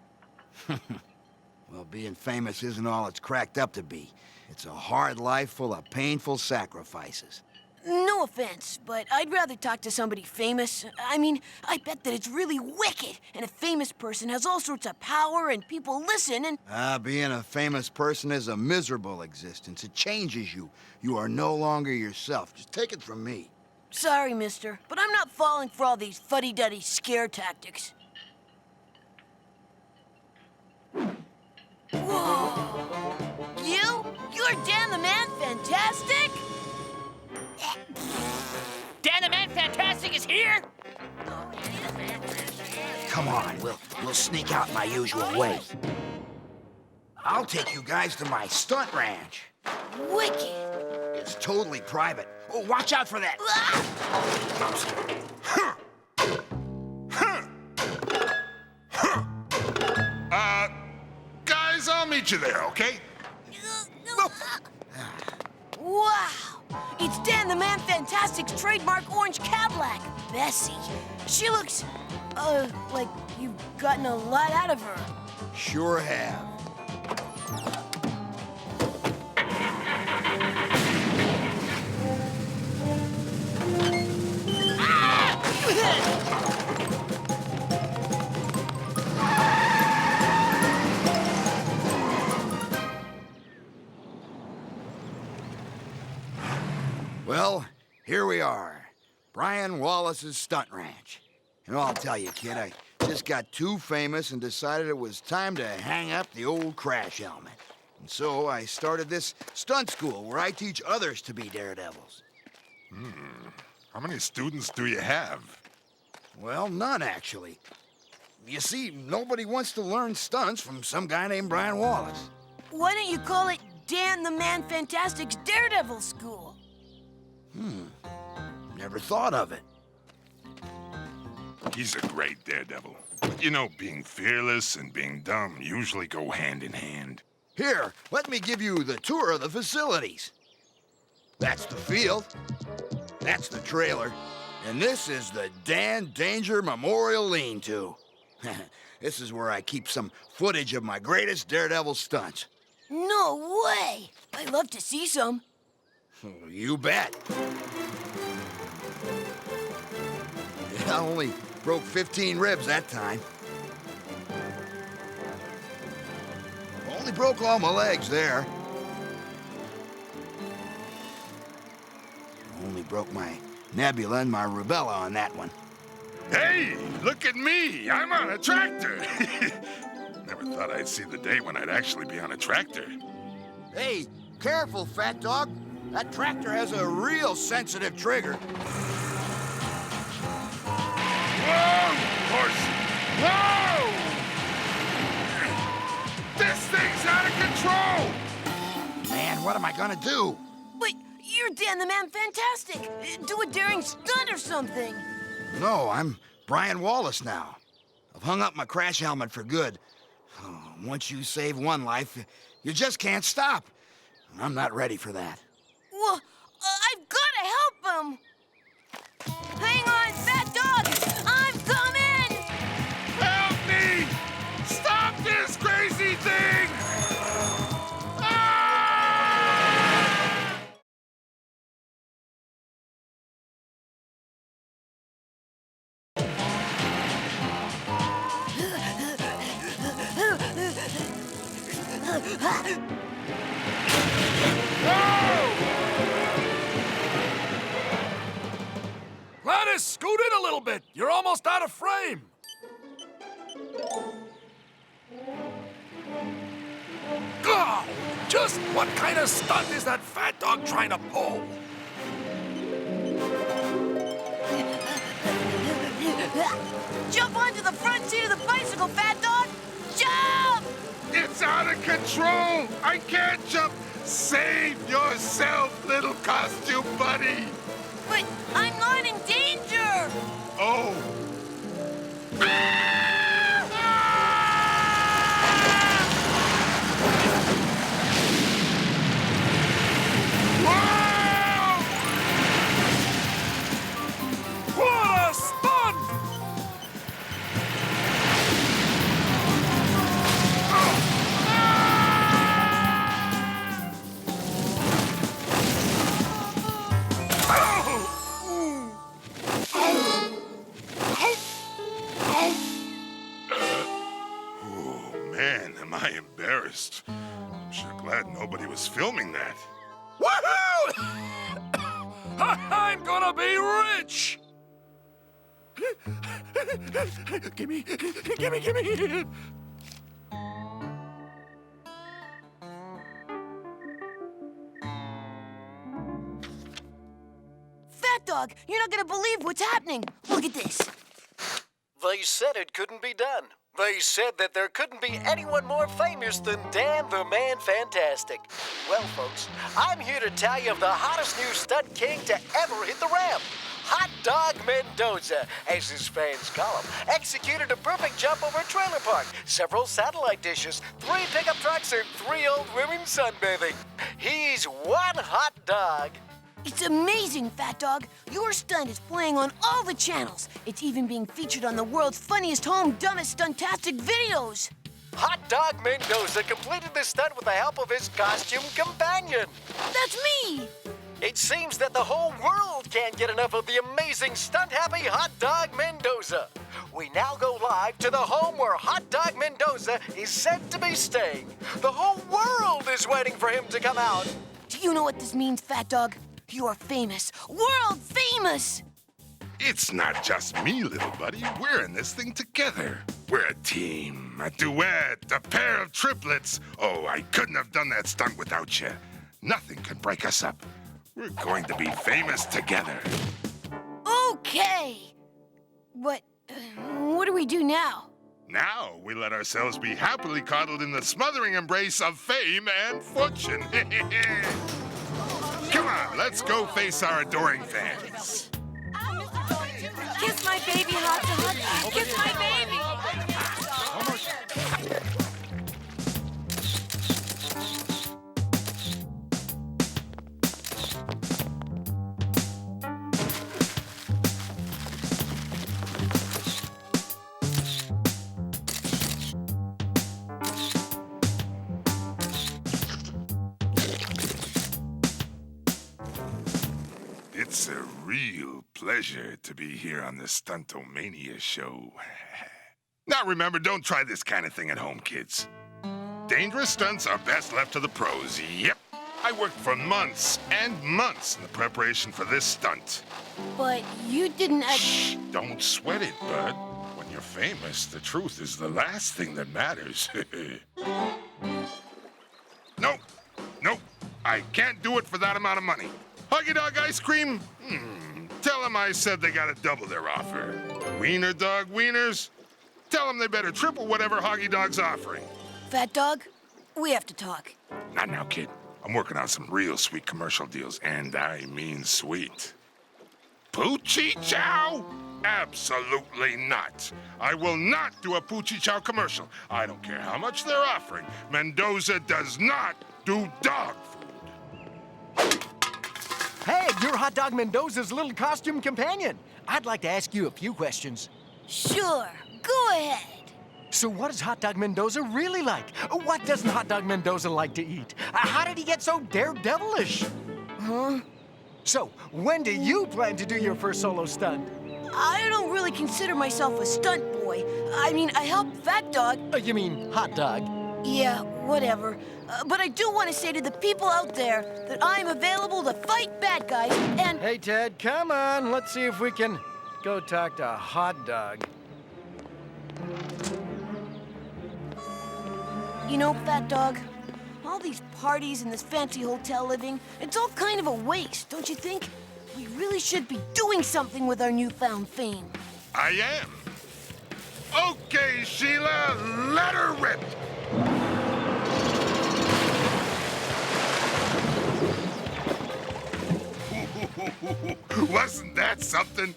Well, being famous isn't all it's cracked up to be. It's a hard life full of painful sacrifices. No offense, but I'd rather talk to somebody famous. I mean, I bet that it's really wicked, and a famous person has all sorts of power, and people listen, and... Being a famous person is a miserable existence. It changes you. You are no longer yourself. Just take it from me. Sorry, mister, but I'm not falling for all these fuddy-duddy scare tactics. Whoa! You're Dan the Man Fantastic? Dan the Man Fantastic is here? Come on, we'll sneak out my usual way. I'll take you guys to my stunt ranch. Wicked! It's totally private. Oh, watch out for that! Guys, I'll meet you there, okay? Wow! It's Dan the Man Fantastic's trademark orange Cadillac, Bessie. She looks, like you've gotten a lot out of her. Sure have. Well, here we are. Brian Wallace's stunt ranch. And I'll tell you, kid, I just got too famous and decided it was time to hang up the old crash helmet. And so I started this stunt school where I teach others to be daredevils. How many students do you have? Well, none, actually. You see, nobody wants to learn stunts from some guy named Brian Wallace. Why don't you call it Dan the Man Fantastic's Daredevil School? Never thought of it. He's a great daredevil. But you know, being fearless and being dumb usually go hand in hand. Here, let me give you the tour of the facilities. That's the field. That's the trailer. And this is the Dan Danger Memorial Lean-To. This is where I keep some footage of my greatest daredevil stunts. No way! I'd love to see some. You bet. I only broke 15 ribs that time. Only broke all my legs there. Only broke my nebula and my rubella on that one. Hey, look at me! I'm on a tractor! Never thought I'd see the day when I'd actually be on a tractor. Hey, careful, Fat Dog. That tractor has a real sensitive trigger. Whoa, horse! Whoa! This thing's out of control! Man, what am I gonna do? But you're Dan the Man Fantastic. Do a daring stunt or something. No, I'm Brian Wallace now. I've hung up my crash helmet for good. Once you save one life, you just can't stop. I'm not ready for that. Well, I've got to help him. Hang on, Fat Dog! I'm coming! Help me! Stop this crazy thing! Gladys, scoot in a little bit. You're almost out of frame. Oh, just what kind of stunt is that Fat Dog trying to pull? Jump onto the front seat of the bicycle, Fat Dog! Jump! It's out of control! I can't jump! Save yourself, little costume buddy! But I'm not in danger! Oh! What a stunt! Oh, man, am I embarrassed. I'm sure glad nobody was filming that. Woohoo! I'm gonna be rich! Gimme. Fat Dog, you're not gonna believe what's happening. Look at this. They said it couldn't be done. They said that there couldn't be anyone more famous than Dan the Man Fantastic. Well, folks, I'm here to tell you of the hottest new stunt king to ever hit the ramp. Hot Dog Mendoza, as his fans call him, executed a perfect jump over a trailer park, several satellite dishes, 3 pickup trucks, and 3 old women sunbathing. He's one hot dog. It's amazing, Fat Dog. Your stunt is playing on all the channels. It's even being featured on the world's funniest home, dumbest stuntastic videos. Hot Dog Mendoza completed this stunt with the help of his costume companion. That's me! It seems that the whole world can't get enough of the amazing stunt-happy Hot Dog Mendoza. We now go live to the home where Hot Dog Mendoza is said to be staying. The whole world is waiting for him to come out. Do you know what this means, Fat Dog? You're famous. World famous! It's not just me, little buddy. We're in this thing together. We're a team, a duet, a pair of triplets. Oh, I couldn't have done that stunt without you. Nothing can break us up. We're going to be famous together. Okay. But what do we do now? Now we let ourselves be happily coddled in the smothering embrace of fame and fortune. Come on, let's go face our adoring fans. Kiss my baby, hot. Kiss my baby. It's a real pleasure to be here on the Stuntomania show. Now remember, don't try this kind of thing at home, kids. Dangerous stunts are best left to the pros. Yep. I worked for months and months in the preparation for this stunt. But you didn't... Shh, don't sweat it, bud. When you're famous, the truth is the last thing that matters. Nope. I can't do it for that amount of money. Huggy Dog ice cream? Tell them I said they gotta double their offer. Wiener Dog wieners? Tell them they better triple whatever Huggy Dog's offering. Fat Dog, we have to talk. Not now, kid. I'm working on some real sweet commercial deals, and I mean sweet. Poochie Chow? Absolutely not. I will not do a Poochie Chow commercial. I don't care how much they're offering. Mendoza does not do dog food. Hey, you're Hot Dog Mendoza's little costume companion. I'd like to ask you a few questions. Sure, go ahead. So what is Hot Dog Mendoza really like? What doesn't Hot Dog Mendoza like to eat? How did he get so daredevilish? Huh? So, when do you plan to do your first solo stunt? I don't really consider myself a stunt boy. I mean, I help Fat Dog. You mean Hot Dog? Yeah, whatever. But I do want to say to the people out there that I'm available to fight bad guys and... Hey, Ted, come on. Let's see if we can go talk to Hot Dog. You know, Fat Dog, all these parties and this fancy hotel living, it's all kind of a waste, don't you think? We really should be doing something with our newfound fame. I am. Okay, Sheila, let her rip. Wasn't that something?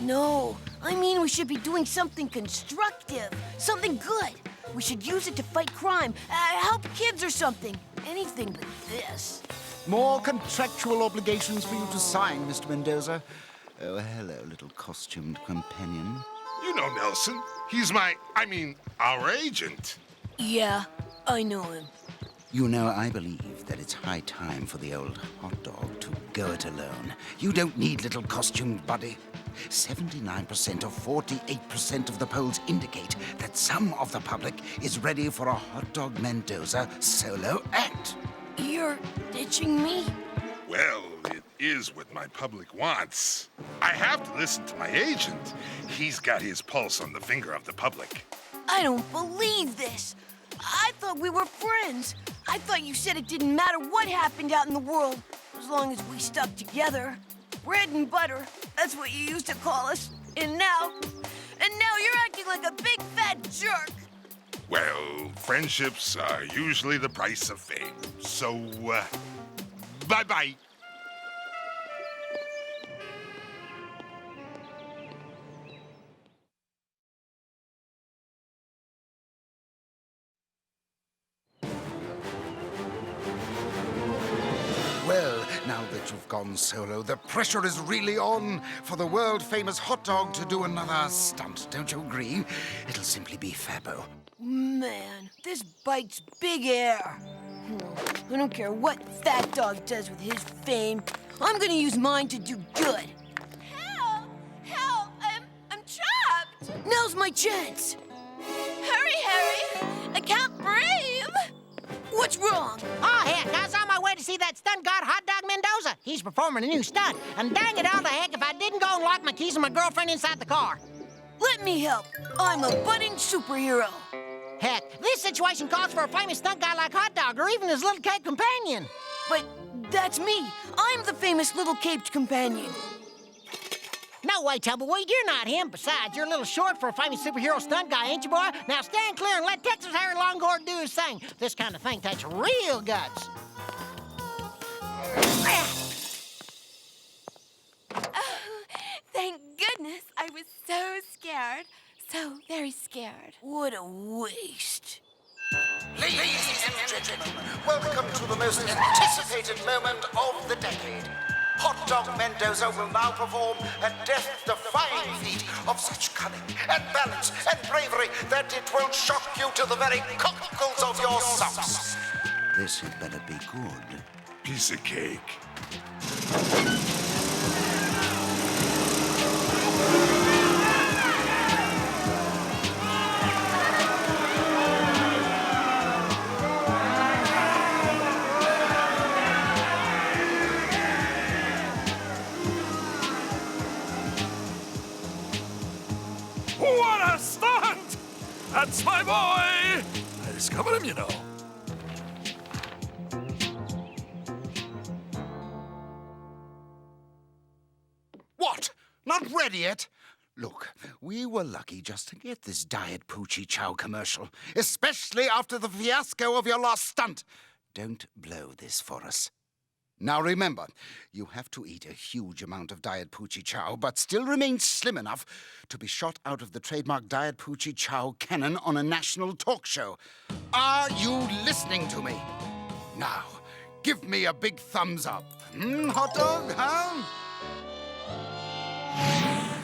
No, I mean we should be doing something constructive, something good. We should use it to fight crime, help kids or something. Anything but this. More contractual obligations for you to sign, Mr. Mendoza. Oh, hello, little costumed companion. You know Nelson. He's our agent. Yeah, I know him. You know, I believe that it's high time for the old hot dog to go it alone. You don't need little costumed buddy. 79% or 48% of the polls indicate that some of the public is ready for a Hot Dog Mendoza solo act. You're ditching me? Well, it is what my public wants. I have to listen to my agent. He's got his pulse on the finger of the public. I don't believe this. I thought we were friends. I thought you said it didn't matter what happened out in the world, as long as we stuck together. Bread and butter, that's what you used to call us. And now you're acting like a big fat jerk. Well, friendships are usually the price of fame. So, bye-bye. Well, now that you've gone solo, the pressure is really on for the world-famous hot dog to do another stunt. Don't you agree? It'll simply be fabbo. Man, this bites big air. I don't care what Fat Dog does with his fame. I'm gonna use mine to do good. Help! Help! I'm trapped! Now's my chance. Hurry, Harry! I can't breathe! What's wrong? Oh, heck, I was on my way to see that stunt god Hot Dog Mendoza. He's performing a new stunt. And dang it all to heck if I didn't go and lock my keys and my girlfriend inside the car. Let me help. I'm a budding superhero. Heck, this situation calls for a famous stunt guy like Hot Dog or even his little cape companion. But that's me. I'm the famous little caped companion. No way, Tumbleweed, you're not him. Besides, you're a little short for a famous superhero stunt guy, ain't you, boy? Now stand clear and let Texas Harry Longhorn do his thing. This kind of thing takes real guts. Oh, thank goodness. I was so scared. So very scared. What a waste. Ladies and gentlemen, welcome to the most anticipated moment of the decade. Hot Dog Mendoza will now perform a death-defying feat of such cunning and balance and bravery that it will shock you to the very cockles of your socks. This had better be good. Piece of cake. What a stunt! That's my boy! I discovered him, you know. What? Not ready yet? Look, we were lucky just to get this Diet Poochie Chow commercial, especially after the fiasco of your last stunt. Don't blow this for us. Now remember, you have to eat a huge amount of Diet Poochie Chow, but still remain slim enough to be shot out of the trademark Diet Poochie Chow cannon on a national talk show. Are you listening to me? Now, give me a big thumbs up. Hot dog, huh?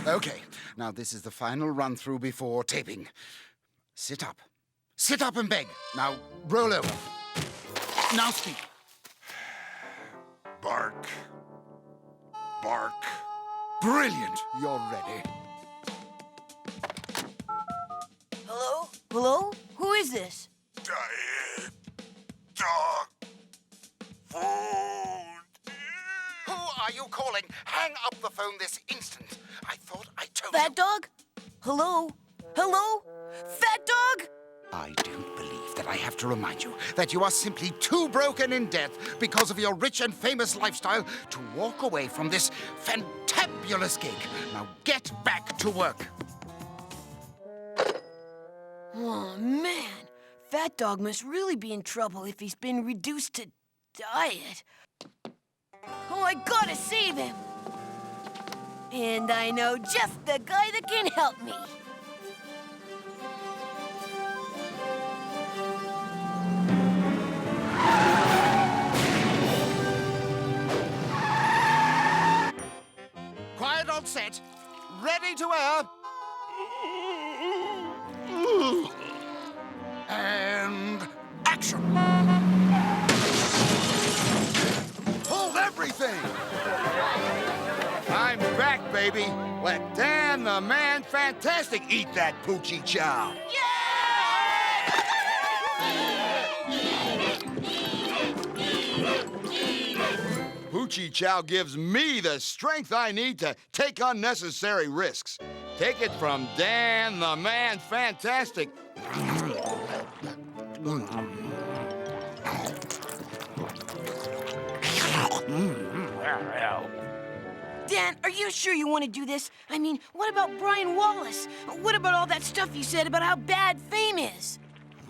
Okay, now this is the final run-through before taping. Sit up. Sit up and beg. Now, roll over. Now speak. Bark. Bark. Brilliant. You're ready. Hello? Hello? Who is this? Diet dog food. Who are you calling? Hang up the phone this instant. I thought I told Fat Dog? Hello? Hello? Fat Dog? I don't believe that I have to remind you that you are simply too broken in debt because of your rich and famous lifestyle to walk away from this fantabulous gig. Now get back to work. Oh, man. Fat Dog must really be in trouble if he's been reduced to diet. Oh, I gotta save him. And I know just the guy that can help me. Quiet on set. Ready to air. And action. Hold everything! I'm back, baby. Let Dan the Man Fantastic eat that Poochie Chow. Poochie Chow gives me the strength I need to take unnecessary risks. Take it from Dan the Man Fantastic. Dan, are you sure you want to do this? I mean, what about Brian Wallace? What about all that stuff you said about how bad fame is?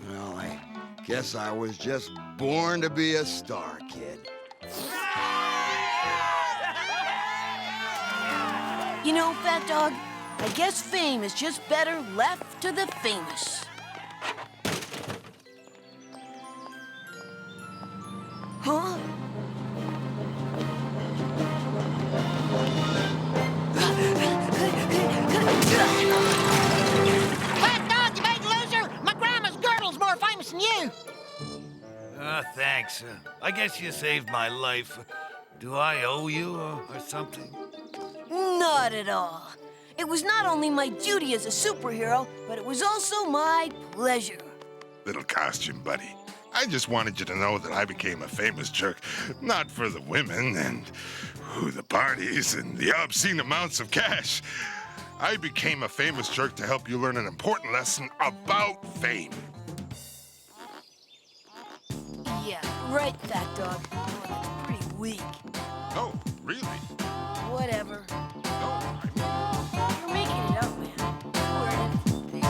Well, I guess I was just born to be a star, kid. You know, Fat Dog, I guess fame is just better left to the famous. Huh? Fat Dog, you big loser! My grandma's girdle's more famous than you! Thanks. I guess you saved my life. Do I owe you or something? Not at all. It was not only my duty as a superhero, but it was also my pleasure. Little costume buddy. I just wanted you to know that I became a famous jerk, not for the women and the parties and the obscene amounts of cash. I became a famous jerk to help you learn an important lesson about fame. Yeah, right, Fat Dog. Oh, that's pretty weak. Oh, really? Whatever. You're making it up, man. We're in it for the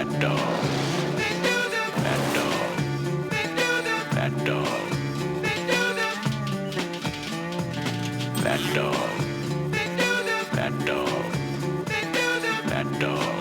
Fat dog. Fat dog. Fat dog. Fat dog. Fat dog. Fat dog.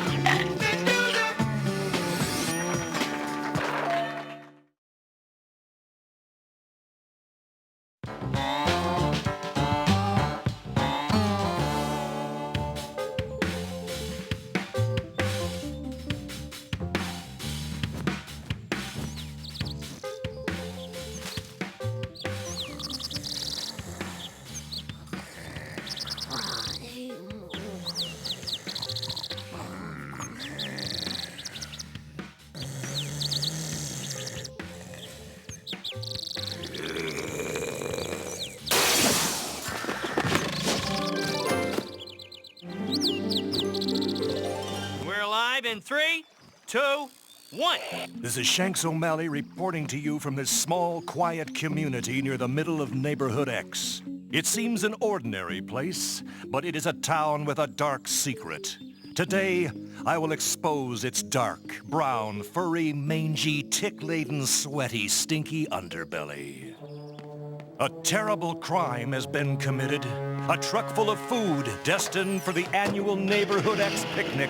We're alive in 3, 2, 1. This is Shanks O'Malley reporting to you from this small, quiet community near the middle of Neighborhood X. It seems an ordinary place, but it is a town with a dark secret. Today, I will expose its dark, brown, furry, mangy, tick-laden, sweaty, stinky underbelly. A terrible crime has been committed. A truck full of food destined for the annual Neighborhood X picnic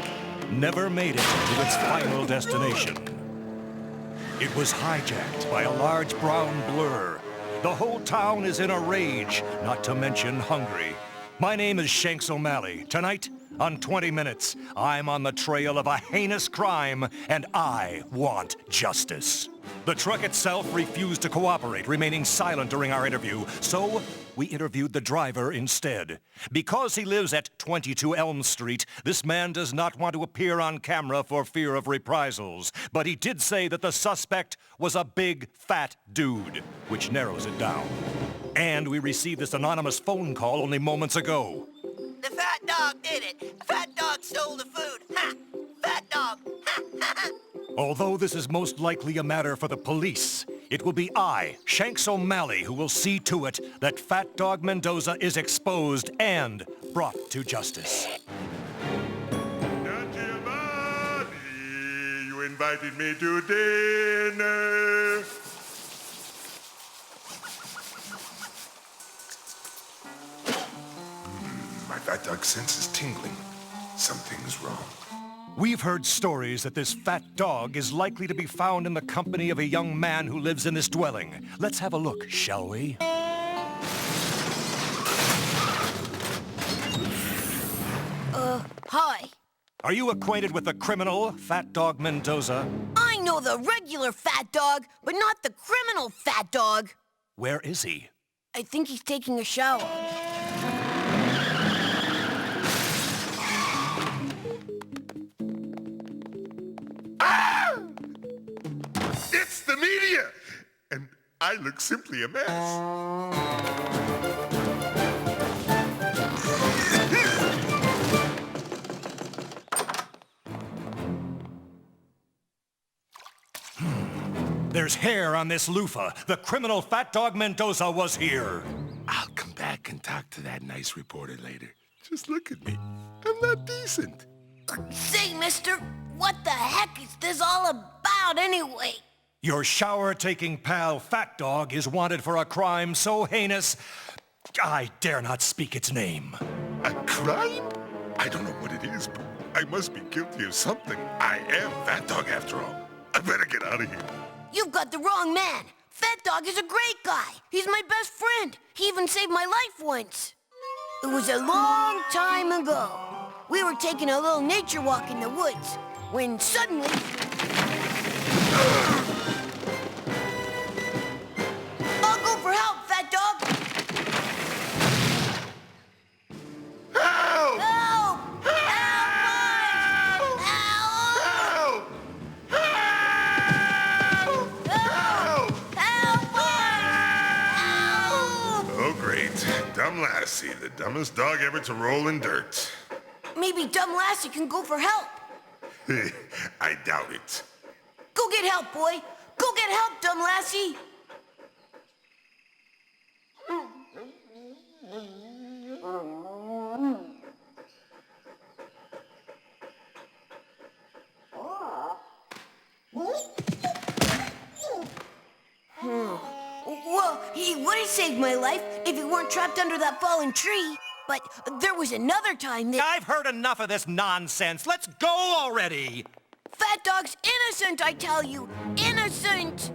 never made it to its final destination. It was hijacked by a large brown blur. The whole town is in a rage, not to mention hungry. My name is Shanks O'Malley. Tonight, on 20 Minutes, I'm on the trail of a heinous crime, and I want justice. The truck itself refused to cooperate, remaining silent during our interview, so we interviewed the driver instead. Because he lives at 22 Elm Street, this man does not want to appear on camera for fear of reprisals, but he did say that the suspect was a big, fat dude, which narrows it down. And we received this anonymous phone call only moments ago. The fat dog did it. Fat dog stole the food. Ha! Fat dog. Ha! Ha! Ha! Although this is most likely a matter for the police, it will be I, Shanks O'Malley, who will see to it that Fat Dog Mendoza is exposed and brought to justice. You invited me to dinner. My fat dog sense is tingling. Something's wrong. We've heard stories that this fat dog is likely to be found in the company of a young man who lives in this dwelling. Let's have a look, shall we? Hi. Are you acquainted with the criminal, Fat Dog Mendoza? I know the regular fat dog, but not the criminal fat dog. Where is he? I think he's taking a shower. It's the media! And I look simply a mess. There's hair on this loofah. The criminal Fat Dog Mendoza was here. I'll come back and talk to that nice reporter later. Just look at me. I'm not decent. Say, mister, what the heck is this all about anyway? Your shower-taking pal, Fat Dog, is wanted for a crime so heinous, I dare not speak its name. A crime? I don't know what it is, but I must be guilty of something. I am Fat Dog after all. I better get out of here. You've got the wrong man. Fat Dog is a great guy. He's my best friend. He even saved my life once. It was a long time ago. We were taking a little nature walk in the woods when suddenly... I'll go for help, Fat Dog. Help! Help! Help! Help! Oh, great. Dumb Lassie, the dumbest dog ever to roll in dirt. Maybe Dumb Lassie can go for help. I doubt it. Go get help, boy. Go get help, Dumb Lassie. saved my life if you weren't trapped under that fallen tree. But there was another time that... I've heard enough of this nonsense. Let's go already. Fat Dog's innocent, I tell you. Innocent!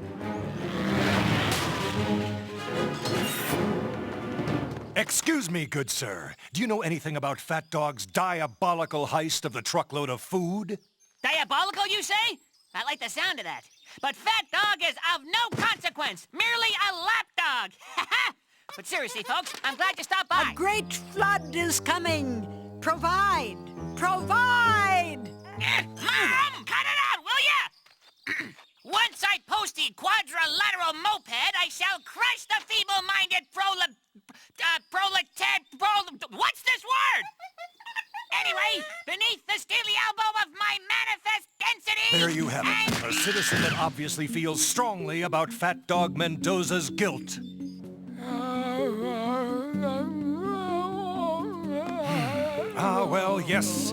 Excuse me, good sir. Do you know anything about Fat Dog's diabolical heist of the truckload of food? Diabolical, you say? I like the sound of that. But Fat Dog is of no consequence. Merely a lapdog. But seriously, folks, I'm glad you stopped by. A great flood is coming. Provide! Provide! Mom, cut it out, will ya? Once I post the quadrilateral moped, I shall crush the feeble-minded what's this word? Anyway, beneath the steely elbow of my manifest density... There you have it. A citizen that obviously feels strongly about Fat Dog Mendoza's guilt. Well, yes.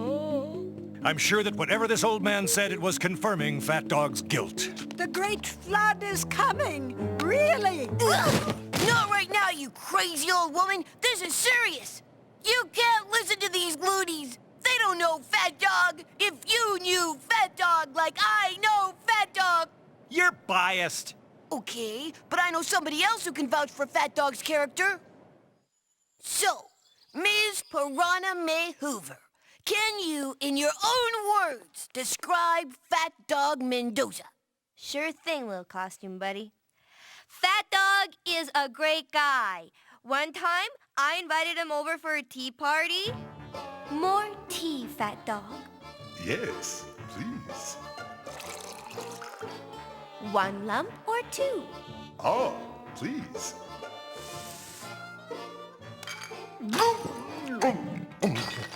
I'm sure that whatever this old man said, it was confirming Fat Dog's guilt. The great flood is coming. Really? Not right now, you crazy old woman. This is serious. You can't listen to these loonies. They don't know Fat Dog. If you knew Fat Dog like I know Fat Dog... You're biased. Okay, but I know somebody else who can vouch for Fat Dog's character. So, Ms. Piranha May Hoover, can you, in your own words, describe Fat Dog Mendoza? Sure thing, little costume buddy. Fat Dog is a great guy. One time, I invited him over for a tea party. More tea, Fat Dog. Yes, please. One lump or two? Oh, please.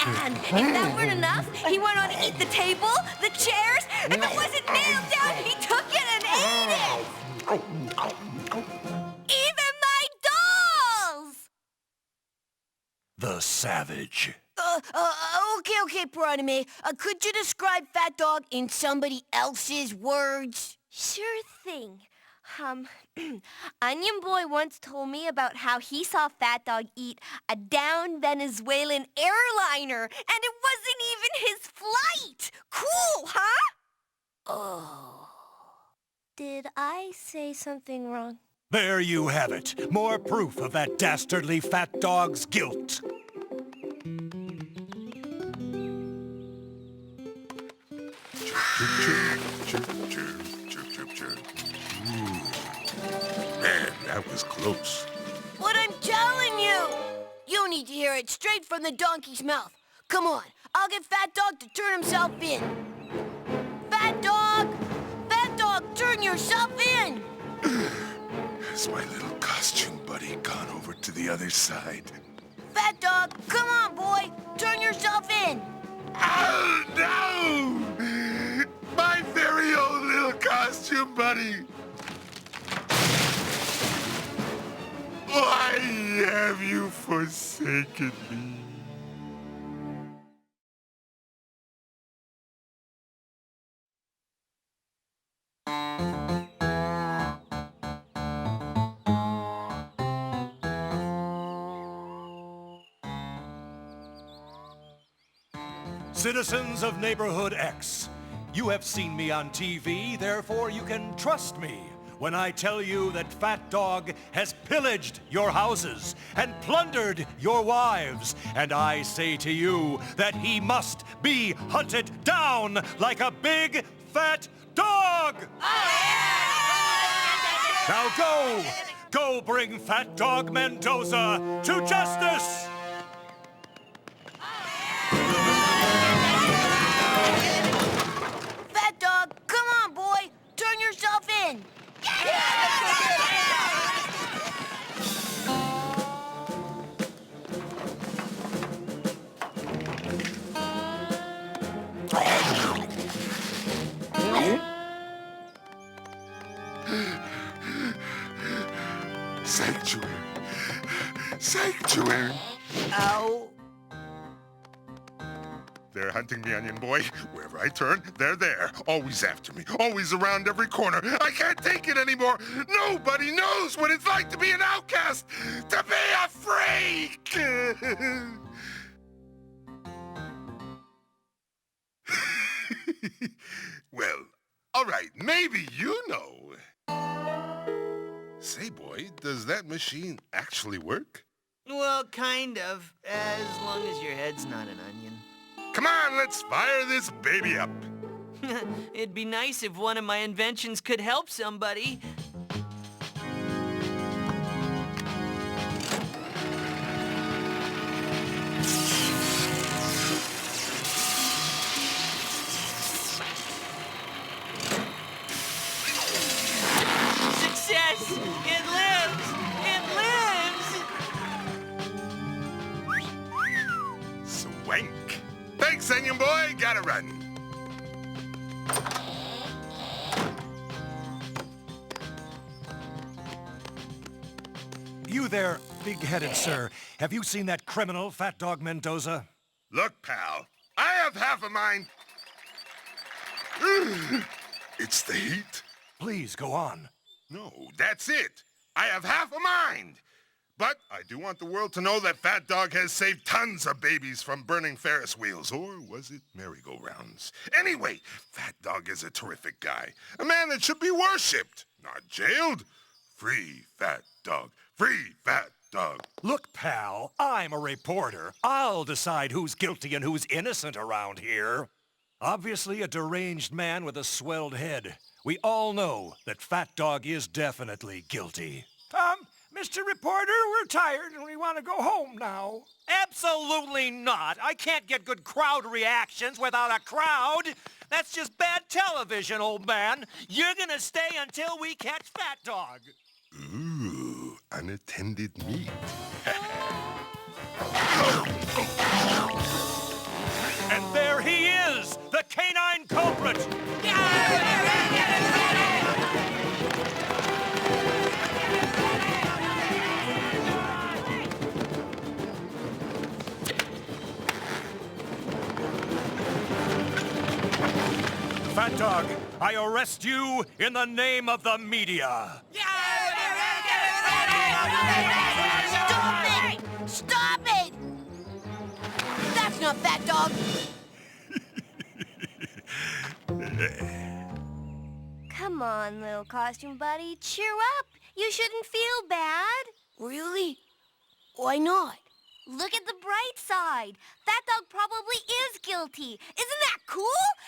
And if that weren't enough, he went on to eat the table, the chairs. If it wasn't nailed down, he took it and ate it. Even my dolls! The savage. Okay, Piranha May. Could you describe Fat Dog in somebody else's words? Sure thing. Onion Boy once told me about how he saw Fat Dog eat a down Venezuelan airliner, and it wasn't even his flight. Cool, huh? Oh. Did I say something wrong? There you have it. More proof of that dastardly Fat Dog's guilt. Man, that was close. What I'm telling you! You need to hear it straight from the donkey's mouth. Come on, I'll get Fat Dog to turn himself in. Fat Dog! Fat Dog, turn yourself in! Has my little costume buddy gone over to the other side? Fat Dog, come on, boy! Turn yourself in! Oh, no! My very own little costume buddy! Why have you forsaken me? Citizens of Neighborhood X, you have seen me on TV, therefore you can trust me when I tell you that Fat Dog has pillaged your houses and plundered your wives. And I say to you that he must be hunted down like a big, fat dog! Now go! Go bring Fat Dog Mendoza to justice! Fat Dog, come on, boy! Turn yourself in! Sanctuary. Sanctuary. Ow. They're hunting me, Onion Boy. Wherever I turn, they're there. Always after me. Always around every corner. I can't take it anymore. Nobody knows what it's like to be an outcast. To be a freak. Well, all right. Maybe you know. Say, boy, does that machine actually work? Well, kind of, as long as your head's not an onion. Come on, let's fire this baby up. It'd be nice if one of my inventions could help somebody. Success! It lives! It lives! Swank. Thanks, Onion Boy. Gotta run. You there, big-headed sir. Have you seen that criminal, Fat Dog Mendoza? Look, pal, I have half a mind. It's the heat. Please, go on. No, that's it. I have half a mind. But I do want the world to know that Fat Dog has saved tons of babies from burning Ferris wheels, or was it merry-go-rounds? Anyway, Fat Dog is a terrific guy. A man that should be worshipped, not jailed. Free Fat Dog. Free Fat Dog. Look, pal, I'm a reporter. I'll decide who's guilty and who's innocent around here. Obviously a deranged man with a swelled head. We all know that Fat Dog is definitely guilty. Mr. Reporter, we're tired and we want to go home now. Absolutely not. I can't get good crowd reactions without a crowd. That's just bad television, old man. You're gonna stay until we catch Fat Dog. Ooh, unattended meat. And there he is, the canine culprit. Fat Dog, I arrest you in the name of the media. Stop it! Stop it! That's not Fat Dog. Come on, little costume buddy. Cheer up. You shouldn't feel bad. Really? Why not? Look at the bright side. Fat Dog probably is guilty. Isn't that cool?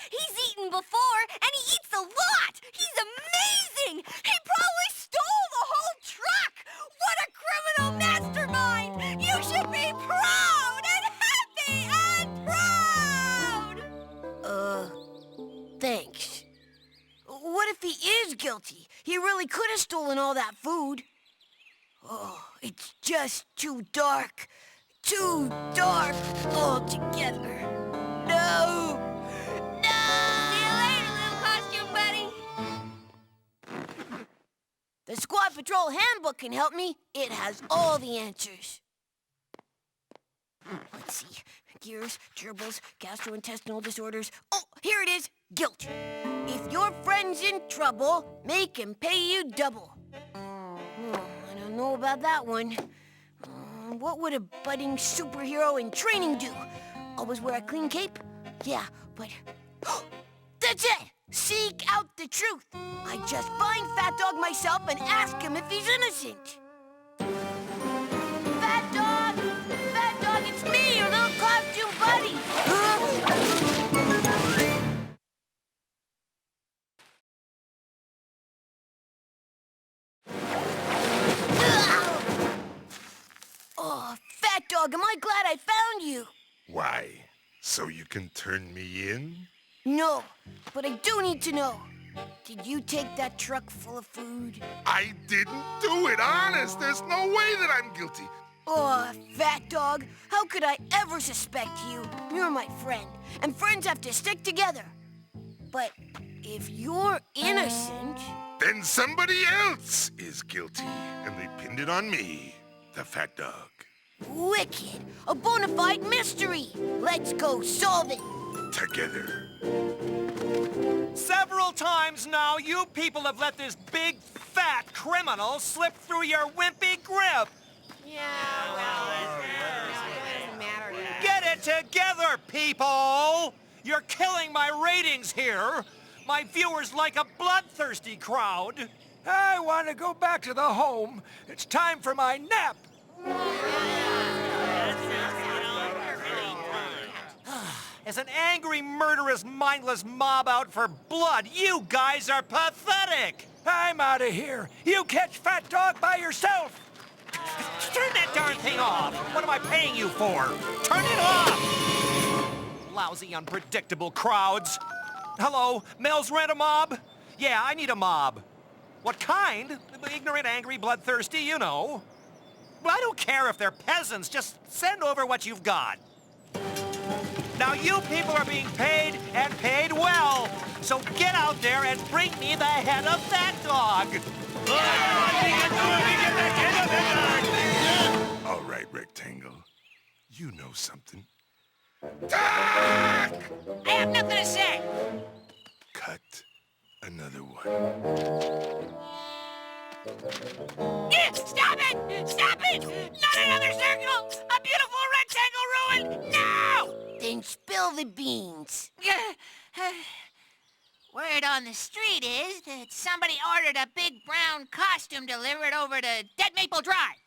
He's eaten before, and he eats a lot. He's amazing. He probably stole the whole truck. What a criminal mastermind. You should be proud and happy and proud. Thanks. What if he is guilty? He really could have stolen all that food. Oh, it's just too dark. Too dark altogether. No! No! See you later, little costume buddy. The Squad Patrol Handbook can help me. It has all the answers. Let's see. Gears, gerbils, gastrointestinal disorders. Oh, here it is. Guilt. If your friend's in trouble, make him pay you double. Oh, I don't know about that one. What would a budding superhero in training do? Always wear a clean cape? Yeah, but... That's it! Seek out the truth. I just find Fat Dog myself and ask him if he's innocent. Fat Dog! Fat Dog, it's me, your little costume buddy! Oh, Fat Dog, am I glad I found you? Why? So you can turn me in? No, but I do need to know. Did you take that truck full of food? I didn't do it, honest. There's no way that I'm guilty. Oh, Fat Dog, how could I ever suspect you? You're my friend, and friends have to stick together. But if you're innocent... Then somebody else is guilty, and they pinned it on me, the Fat Dog. Wicked! A bona fide mystery! Let's go solve it! together. Several times now, you people have let this big, fat criminal slip through your wimpy grip. Get it together, people! You're killing my ratings here. My viewers like a bloodthirsty crowd. I want to go back to the home. It's time for my nap. As an angry, murderous, mindless mob out for blood, you guys are pathetic! I'm out of here. You catch Fat Dog by yourself. Turn that darn thing off! What am I paying you for? Turn it off! Lousy, unpredictable crowds. Hello, Mel's rent a mob? Yeah, I need a mob. What kind? Ignorant, angry, bloodthirsty, you know. Well, I don't care if they're peasants. Just send over what you've got. Now, you people are being paid, and paid well. So get out there and bring me the head of Fat Dog. All right, Rectangle. You know something. I have nothing to say. Cut another one. Stop it! Stop it! Not another circle! A beautiful rectangle ruin! No! Then spill the beans. Word on the street is that somebody ordered a big brown costume delivered over to Dead Maple Drive.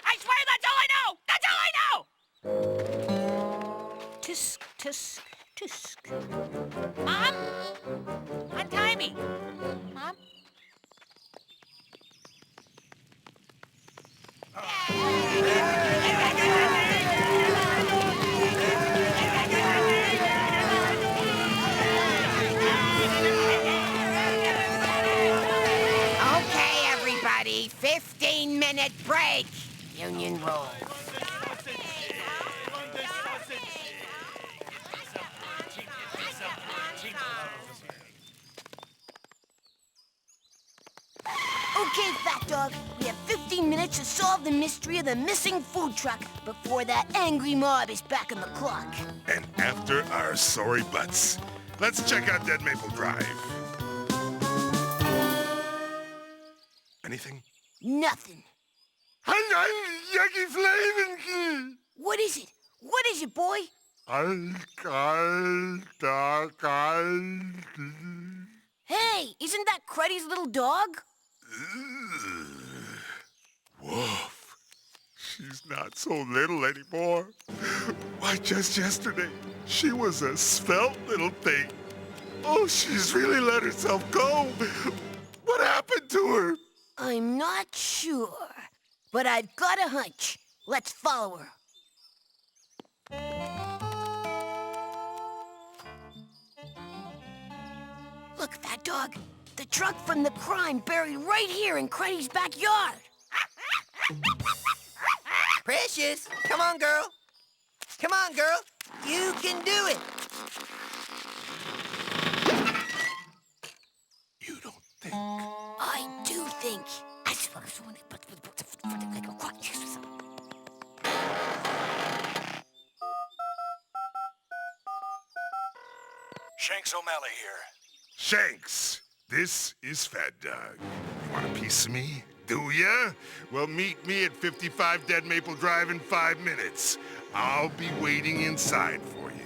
I swear that's all I know! That's all I know! Tisk, tisk, tisk. Mom? Untie me. Mom? Okay, everybody, 15-minute break. Union roll. Okay, Fat Dog, we have 15 minutes to solve the mystery of the missing food truck before that angry mob is back on the clock. And after our sorry butts, let's check out Dead Maple Drive. Anything? Nothing. Yucky flavin'. What is it? What is it, boy? Hey, isn't that Cruddy's little dog? Woof. She's not so little anymore. Why, just yesterday, she was a svelte little thing. Oh, she's really let herself go. What happened to her? I'm not sure, but I've got a hunch. Let's follow her. Look, Fat Dog. The truck from the crime buried right here in Cruddy's backyard. Precious, come on, girl. Come on, girl. You can do it. You don't think? I do think. Shanks O'Malley here. Shanks, this is Fat Dog. You want a piece of me? Do ya? Well, meet me at 55 Dead Maple Drive in 5 minutes. I'll be waiting inside for you.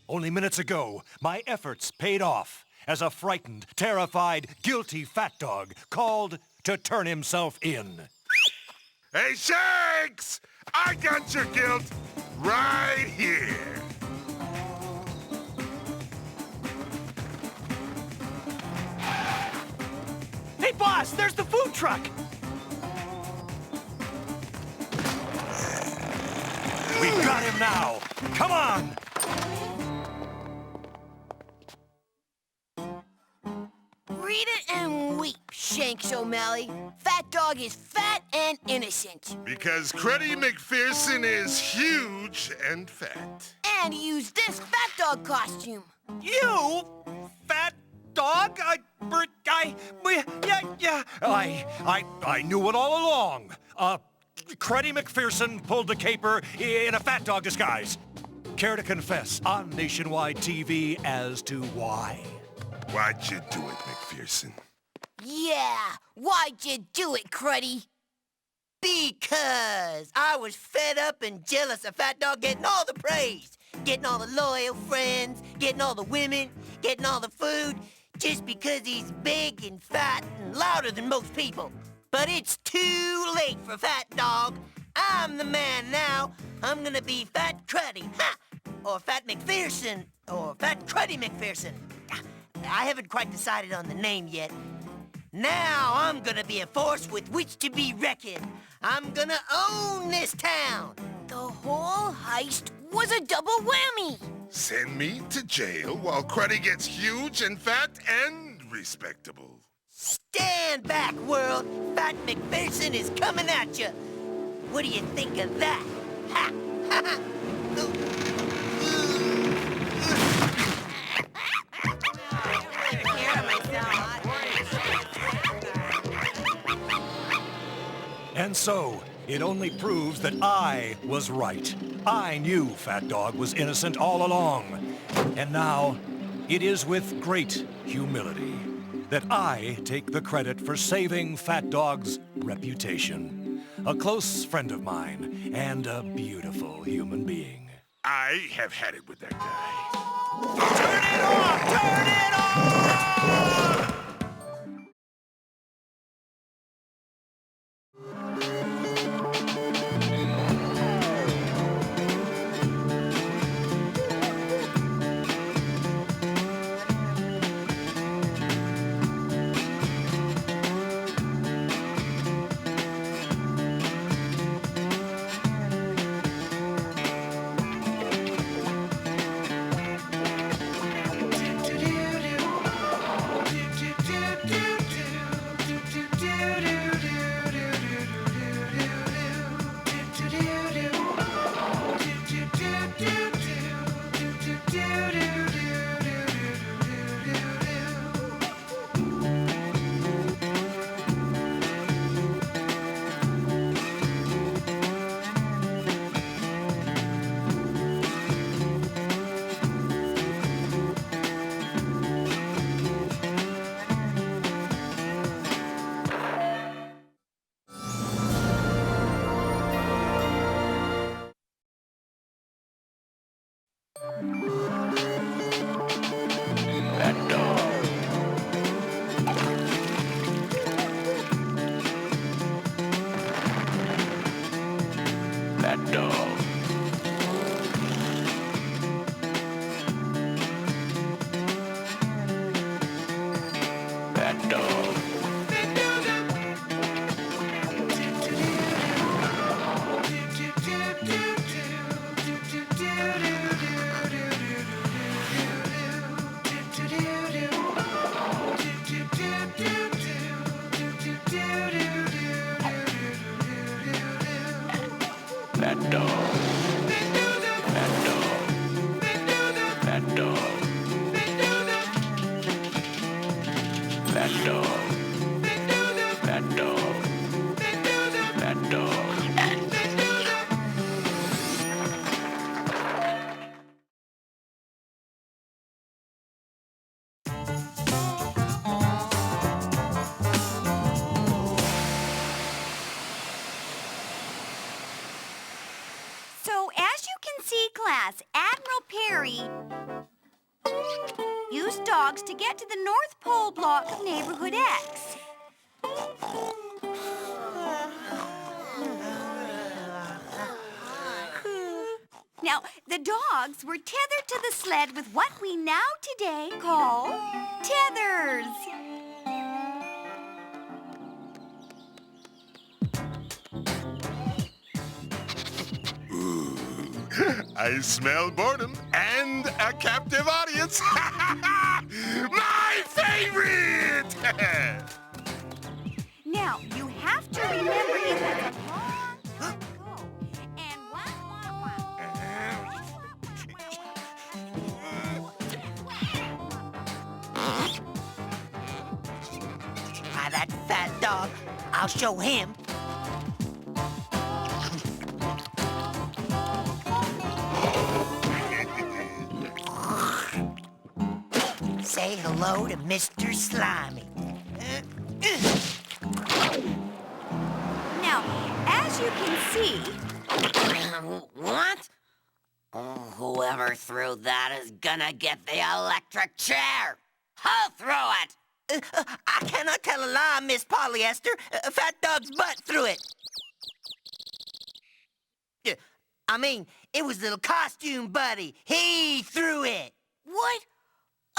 Only minutes ago, my efforts paid off as a frightened, terrified, guilty Fat Dog called to turn himself in. Hey, Shanks! I got your guilt right here. Hey, boss, there's the food truck! We've got him now! Come on! Read it and weep, Shanks O'Malley. Fat Dog is fat and innocent. Because Cruddy McPherson is huge and fat. And he used this Fat Dog costume. You? Fat Dog? I knew it all along. Cruddy McPherson pulled the caper in a Fat Dog disguise. Care to confess on nationwide TV as to why? Why'd you do it, McPherson? Yeah, why'd you do it, Cruddy? Because I was fed up and jealous of Fat Dog getting all the praise, getting all the loyal friends, getting all the women, getting all the food, just because he's big and fat and louder than most people. But it's too late for Fat Dog. I'm the man now. I'm gonna be Fat Cruddy, ha! Or Fat McPherson, or Fat Cruddy McPherson. I haven't quite decided on the name yet. Now I'm gonna be a force with which to be reckoned. I'm gonna own this town. The whole heist was a double whammy. Send me to jail while Cruddy gets huge and fat and respectable. Stand back, world. Fat McPherson is coming at you. What do you think of that? Ha! Ha ha! And so, it only proves that I was right. I knew Fat Dog was innocent all along. And now, it is with great humility that I take the credit for saving Fat Dog's reputation. A close friend of mine and a beautiful human being. I have had it with that guy. Turn it off! Turn it off! Fat Dog. Fat Dog. Fat Dog. Fat Dog. Fat Dog. Fat Dog. Fat Dog. Fat Dog. Fat Dog. So, as you can see, class, Admiral Perry used dogs to get to the North Pole block of Neighborhood X. Now, the dogs were tethered to the sled with what we now today call tethers. I smell boredom and a captive audience. My favorite! Now, you have to remember it was a long time ago. And That fat dog, I'll show him. say hello to Mr. Slimy. Now, as you can see... What? Oh, whoever threw that is gonna get the electric chair. Who threw it? I cannot tell a lie, Miss Polyester. Fat Dog's butt threw it. I mean, it was little costume buddy. He threw it. What?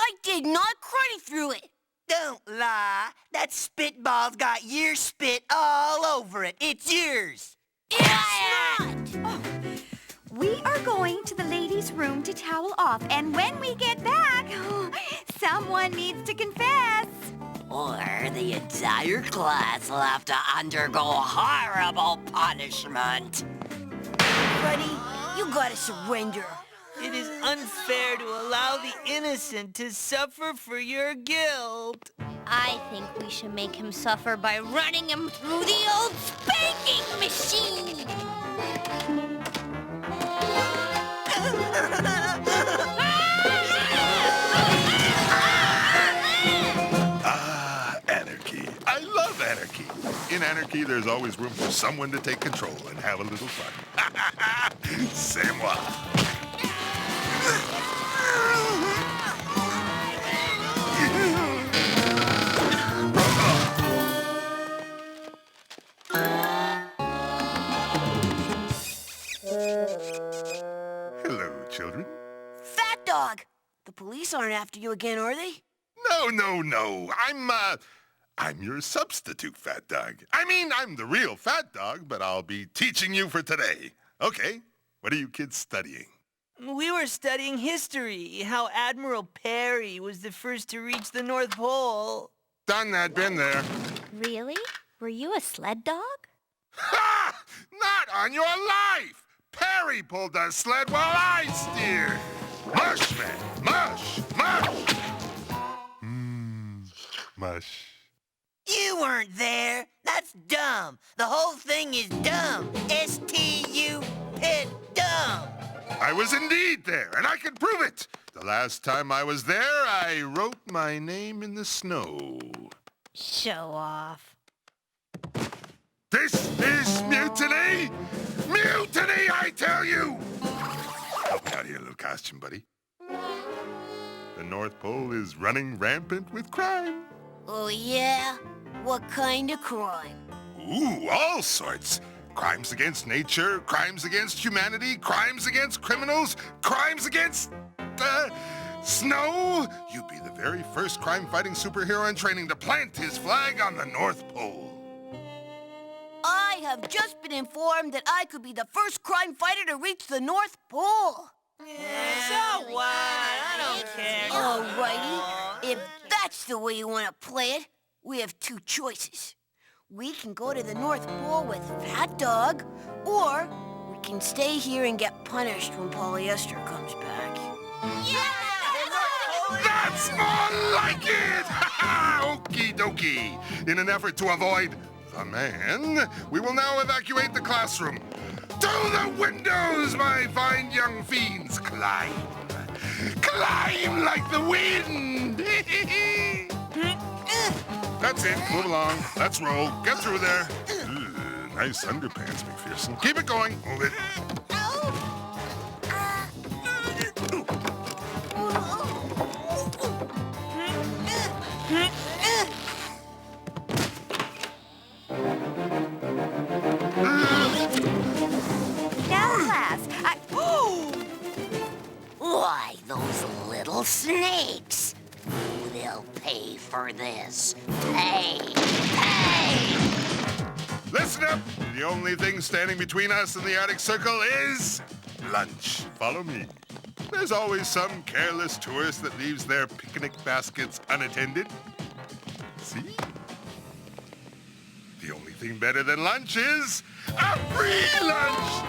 I did not credit through it. Don't lie. That spitball's got your spit all over it. It's yours. It's not. Oh, we are going to the ladies' room to towel off, and when we get back, someone needs to confess. Or the entire class will have to undergo horrible punishment. Buddy, you gotta surrender. It is unfair to allow the innocent to suffer for your guilt. I think we should make him suffer by running him through the old spanking machine. Anarchy. I love anarchy. In anarchy, there's always room for someone to take control and have a little fun. C'est moi. Hello, children. Fat Dog! The police aren't after you again, are they? No. I'm your substitute, Fat Dog. I mean, I'm the real Fat Dog, but I'll be teaching you for today. Okay, what are you kids studying? We were studying history, how Admiral Perry was the first to reach the North Pole. Done that, been there. Really? Were you a sled dog? Ha! Not on your life! Perry pulled the sled while I steered. Mush, man, mush, mush. Mush. You weren't there. That's dumb. The whole thing is dumb. S-T-U-P-I-D, dumb. I was indeed there, and I can prove it. The last time I was there, I wrote my name in the snow. Show off. This is mutiny! Mutiny, I tell you! Help me out here, little costume buddy. The North Pole is running rampant with crime. Oh, yeah? What kind of crime? Ooh, all sorts. Crimes against nature, crimes against humanity, crimes against criminals, crimes against, snow. You'd be the very first crime-fighting superhero in training to plant his flag on the North Pole. I have just been informed that I could be the first crime fighter to reach the North Pole. So what? I don't care. Alrighty. If that's the way you want to play it, we have two choices. We can go to the North Pole with Fat Dog, or we can stay here and get punished when Polyester comes back. That's more like it! Okie dokie. In an effort to avoid the man, we will now evacuate the classroom. To the windows, my fine young fiends. Climb. Climb like the wind. That's it. Move along. Let's roll. Get through there. Ooh, nice underpants, McPherson. Keep it going. Move it. Why, those little snakes. They'll pay for this. Pay! Listen up. The only thing standing between us and the Arctic Circle is lunch. Follow me. There's always some careless tourist that leaves their picnic baskets unattended. See? The only thing better than lunch is a free lunch!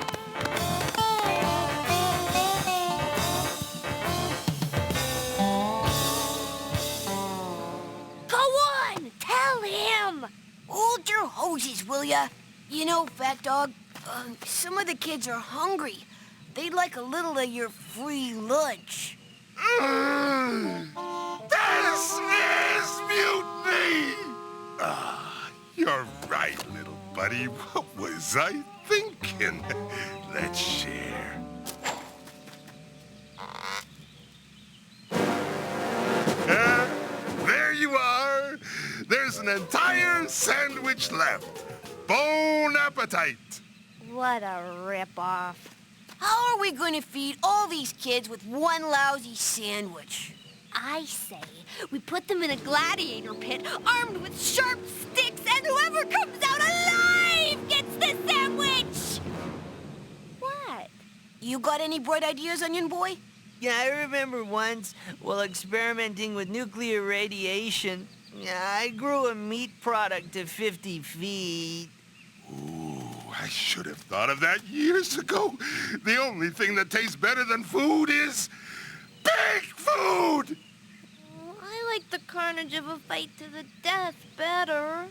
Hold your hoses, will ya? You know, Fat Dog, some of the kids are hungry. They'd like a little of your free lunch. That is buddy. What was I thinking? Let's share. There you are. There's an entire sandwich left. Bon appetit. What a ripoff. How are we going to feed all these kids with one lousy sandwich? I say we put them in a gladiator pit armed with sharp sticks, and whoever comes out alive gets the sandwich! What? You got any bright ideas, Onion Boy? Yeah, I remember once, while experimenting with nuclear radiation, I grew a meat product to 50 feet. Ooh, I should have thought of that years ago. The only thing that tastes better than food is big food! I like the carnage of a fight to the death better.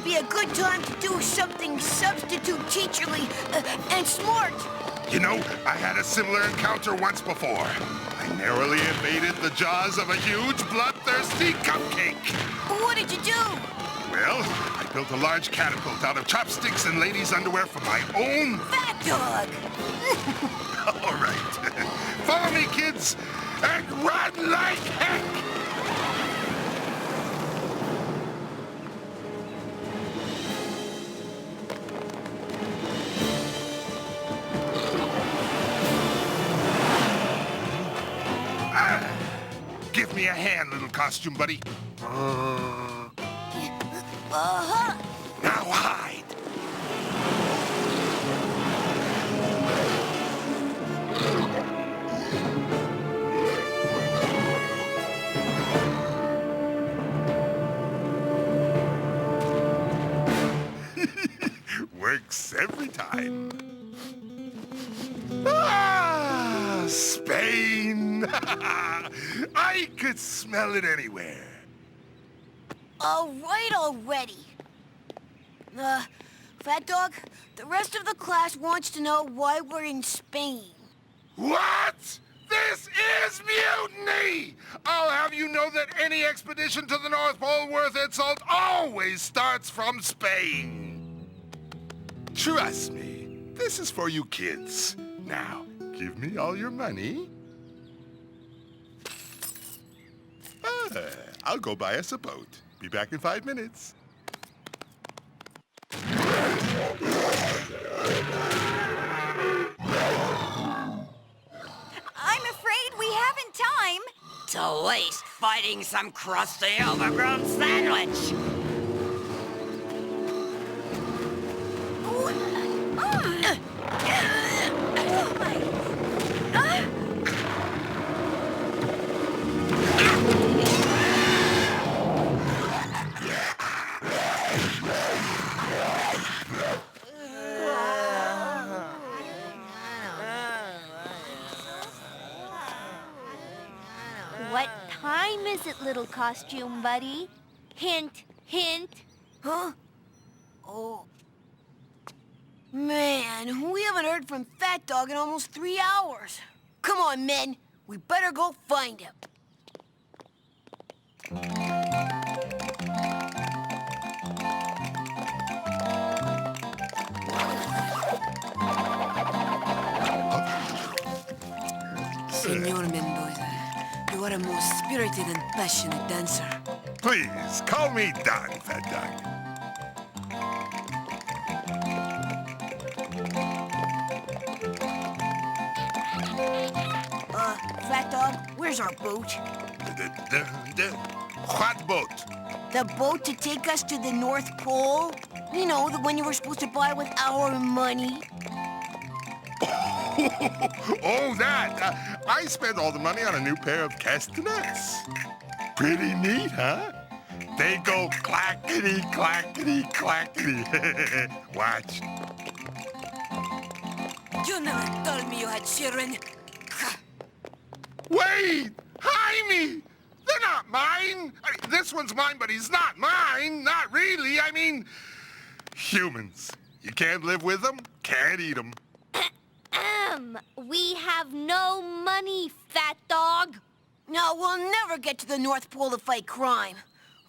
A good time to do something substitute teacherly and smart. You know, I had a similar encounter once before. I narrowly evaded the jaws of a huge, bloodthirsty cupcake. What did you do? Well, I built a large catapult out of chopsticks and ladies' underwear for my own... Fat Dog! All right. Follow me, kids, and run like heck! Give me a hand, little costume buddy. Now hide. Works every time. Ah, Spain! I could smell it anywhere. All right already. Fat Dog, the rest of the class wants to know why we're in Spain. What? This is mutiny! I'll have you know that any expedition to the North Pole worth its salt always starts from Spain. Trust me, this is for you kids. Now, give me all your money. I'll go buy us a boat. Be back in 5 minutes. I'm afraid we haven't time. To waste fighting some crusty, overgrown sandwich. What time is it, little costume buddy? Hint, hint. Huh? Oh. Man, we haven't heard from Fat Dog in almost 3 hours. Come on, men. We better go find him. Senor Mendoza, you are a most spirited and passionate dancer. Please, call me Don, Fat Dog. Fat Dog, where's our boat? What boat? The boat to take us to the North Pole? You know, the one you were supposed to buy with our money. Oh, that. I spent all the money on a new pair of castanets. Pretty neat, huh? They go clackety, clackety, clackety. Watch. You never told me you had children. Wait! Jaime! They're not mine! This one's mine, but he's not mine! Not really! I mean, humans. You can't live with them, can't eat them. We have no money, Fat Dog. No, we'll never get to the North Pole to fight crime.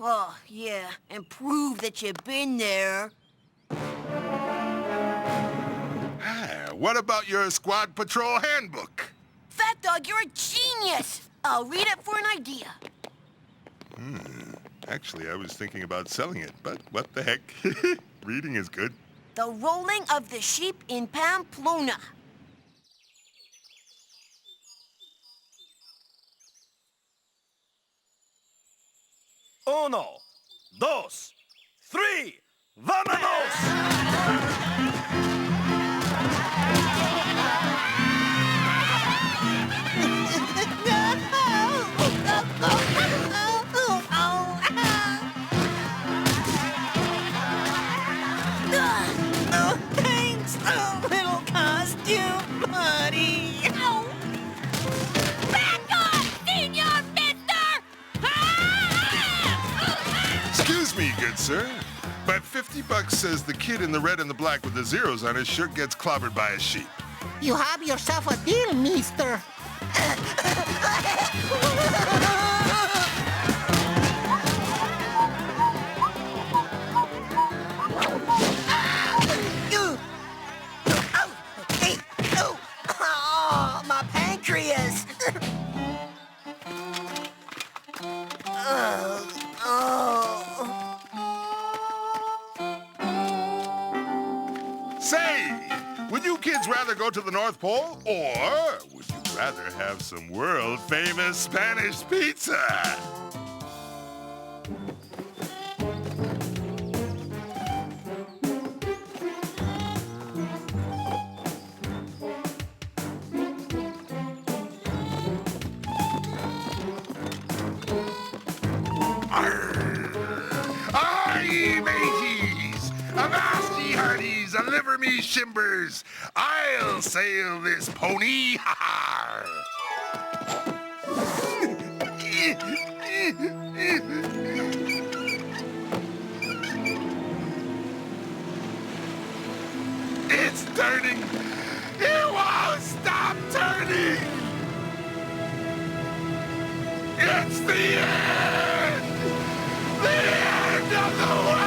Oh, yeah, and prove that you've been there. What about your squad patrol handbook? Fat Dog, you're a genius! I'll read it for an idea. Actually, I was thinking about selling it, but what the heck? Reading is good. The rolling of the sheep in Pamplona. Uno, dos, three, vámonos! Oh, thanks, little costume buddy. Back on, Senor Mister! Excuse me, good sir, but $50 says the kid in the red and the black with the zeros on his shirt gets clobbered by a sheep. You have yourself a deal, mister. Oh, my pancreas! Say, would you kids rather go to the North Pole, or would you rather have some world-famous Spanish pizza? Aye, mateys! Avast ye hearties, deliver me shimbers! I'll sail this pony, ha It's turning! It won't stop turning! It's the end! The end of the world!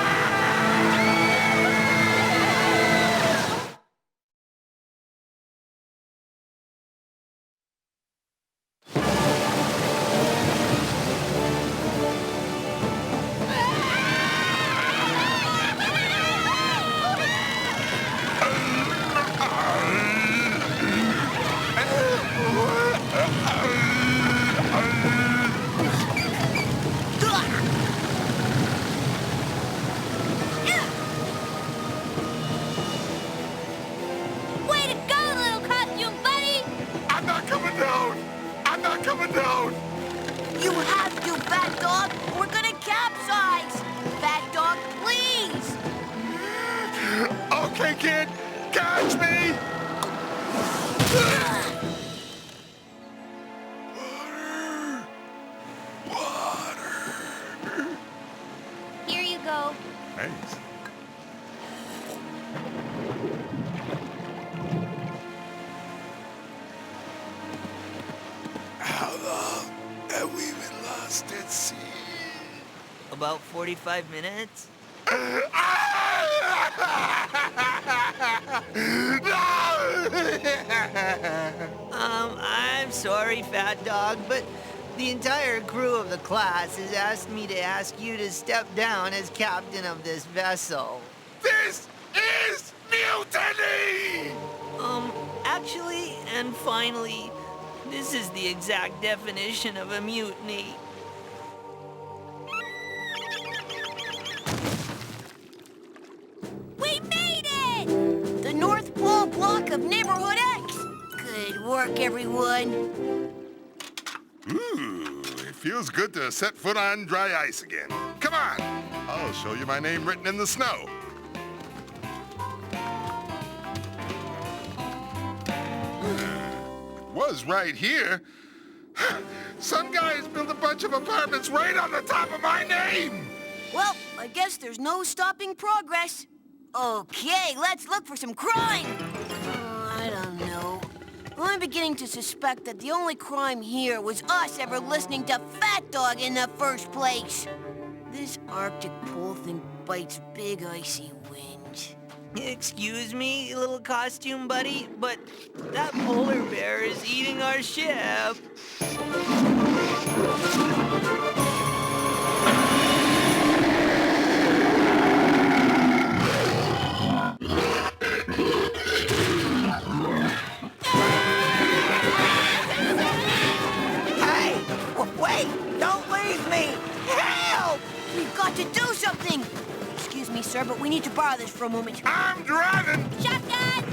Way to go, little costume buddy! I'm not coming down! I'm not coming down! You have to, Fat Dog. We're gonna capsize. Fat Dog, please. Okay, kid, catch me! Here you go. Thanks. How long have we been lost at sea? About 45 minutes? I'm sorry, Fat Dog, but the entire crew of the class has asked me to ask you to step down as captain of this vessel. This is mutiny! Actually, and finally, this is the exact definition of a mutiny. We made it! The North Pole block of Neighborhood X. work, everyone. Ooh, it feels good to set foot on dry ice again. Come on, I'll show you my name written in the snow. It was right here. Some guys built a bunch of apartments right on the top of my name. Well, I guess there's no stopping progress. Okay, let's look for some crime. I don't know. I'm beginning to suspect that the only crime here was us ever listening to Fat Dog in the first place. This Arctic pole thing bites big icy winds. Excuse me, little costume buddy, but that polar bear is eating our ship. Hey! Wait! Don't leave me! Help! We've got to do something! Excuse me, sir, but we need to borrow this for a moment. I'm driving! Shotgun!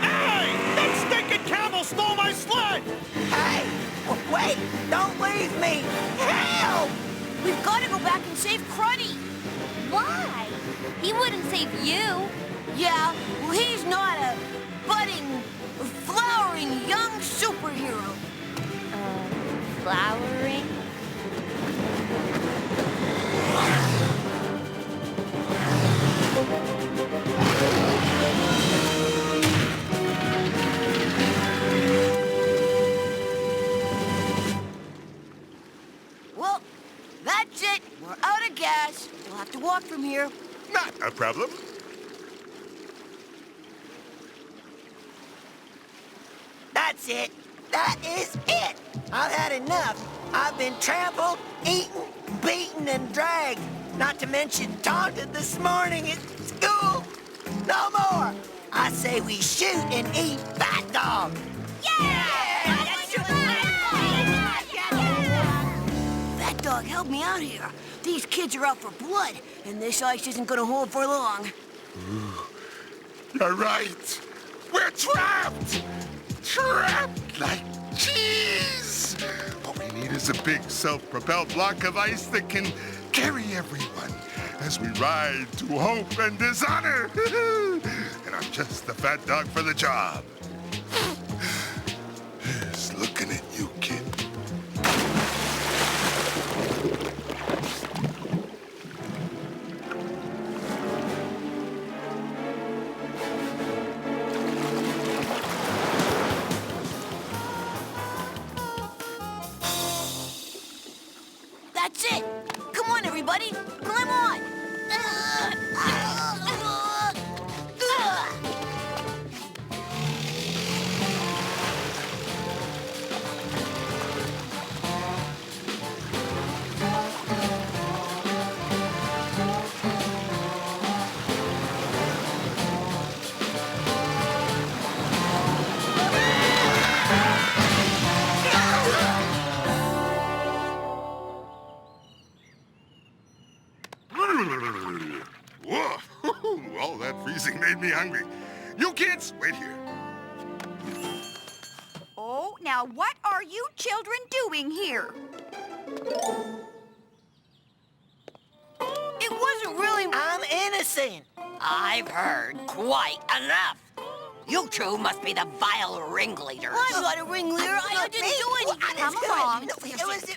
Hey! That stinking camel stole my sled! Hey! Wait! Don't leave me! Help! We've got to go back and save Cruddy. Why? He wouldn't save you. Yeah, well, he's not a budding, flowering young superhero. Flowering? Well, that's it. We're out of gas. We'll have to walk from here. Not a problem. That's it. That is it. I've had enough. I've been trampled, eaten, beaten, and dragged. Not to mention taunted this morning at school. No more. I say we shoot and eat Fat Dog. Fat Dog helped me out here. These kids are out for blood, and this ice isn't gonna hold for long. You're right. We're trapped! Trapped like cheese! What we need is a big self-propelled block of ice that can carry everyone as we ride to hope and dishonor. And I'm just the Fat Dog for the job. Just looking at you, kid. That's it. Come on, everybody. Climb on. Whoa, all that freezing made me hungry. You kids, wait here. Oh, now what are you children doing here? It wasn't really... I'm innocent. I've heard quite enough. You two must be the vile ringleaders. I'm not a ringleader. I didn't do anything. Come along. It was...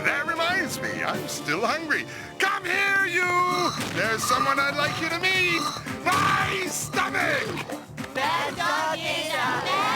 That reminds me, I'm still hungry. Come here, you! There's someone I'd like you to meet. My stomach! Fat Dog is a